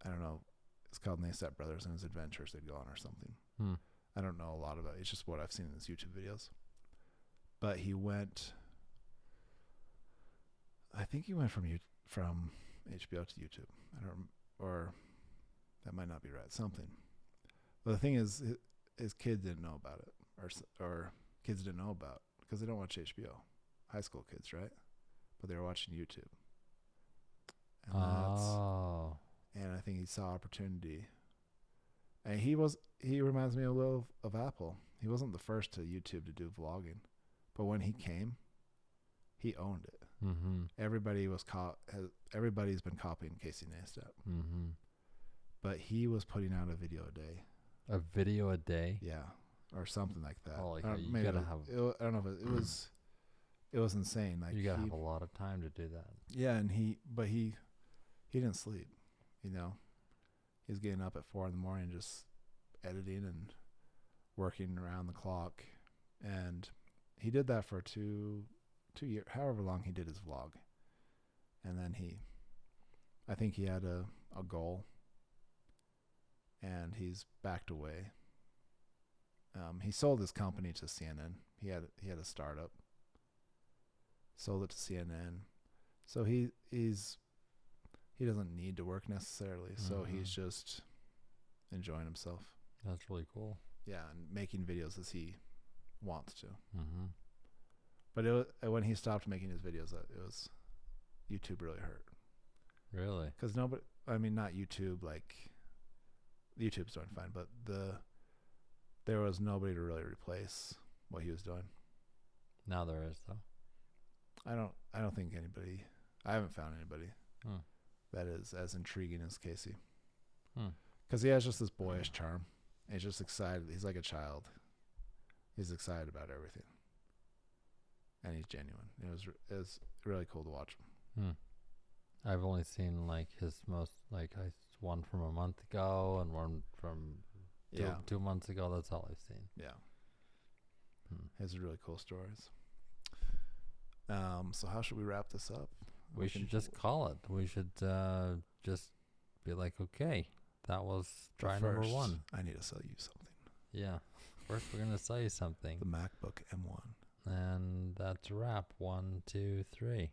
I don't know, it's called Naysat Brothers and his adventures they'd go on or something. Mm. I don't know a lot about it. It's just what I've seen in his YouTube videos. But he went, I think he went from HBO to YouTube. I don't, or that might not be right. Something. But the thing is, his kids didn't know about it, or kids didn't know about, because they don't watch HBO. High school kids, right? But they were watching YouTube. And and I think he saw opportunity. And he reminds me a little of Apple. He wasn't the first to YouTube to do vlogging, but when he came, he owned it. Mm-hmm. Everybody's been copying Casey Neistat, Mm-hmm. but he was putting out a video a day. A video a day? Yeah, or something like that. Holy I don't- cow, you maybe gotta it- have- I don't know if it was insane. Like You gotta have a lot of time to do that. yeah, and he didn't sleep. You know, he was getting up at 4 a.m. just editing and working around the clock, and he did that for 2 years, however long he did his vlog, and then I think he had a goal, and he's backed away. He sold his company to CNN. He had a startup, sold it to CNN, so he doesn't need to work necessarily. So he's just enjoying himself. That's really cool. Yeah, and making videos as he wants to. Mm-hmm. But when he stopped making his videos, YouTube really hurt. Really? Because nobody, I mean, not YouTube, like, YouTube's doing fine, but there was nobody to really replace what he was doing. Now there is, though. I don't think anybody, I haven't found anybody Hmm. that is as intriguing as Casey. Hmm. Because he has just this boyish charm. And he's just excited. He's like a child. He's excited about everything. And he's genuine. It was really cool to watch him. Hmm. I've only seen like his most one from a month ago and one from Yeah. 2 months ago. That's all I've seen. Yeah. Hmm. His really cool stories. So how should we wrap this up? We should just call it. We should just be like, okay, that was try number First, 1. I need to sell you something. Yeah. First, we're gonna sell you something, The MacBook M1. and that's a wrap. 1, 2, 3.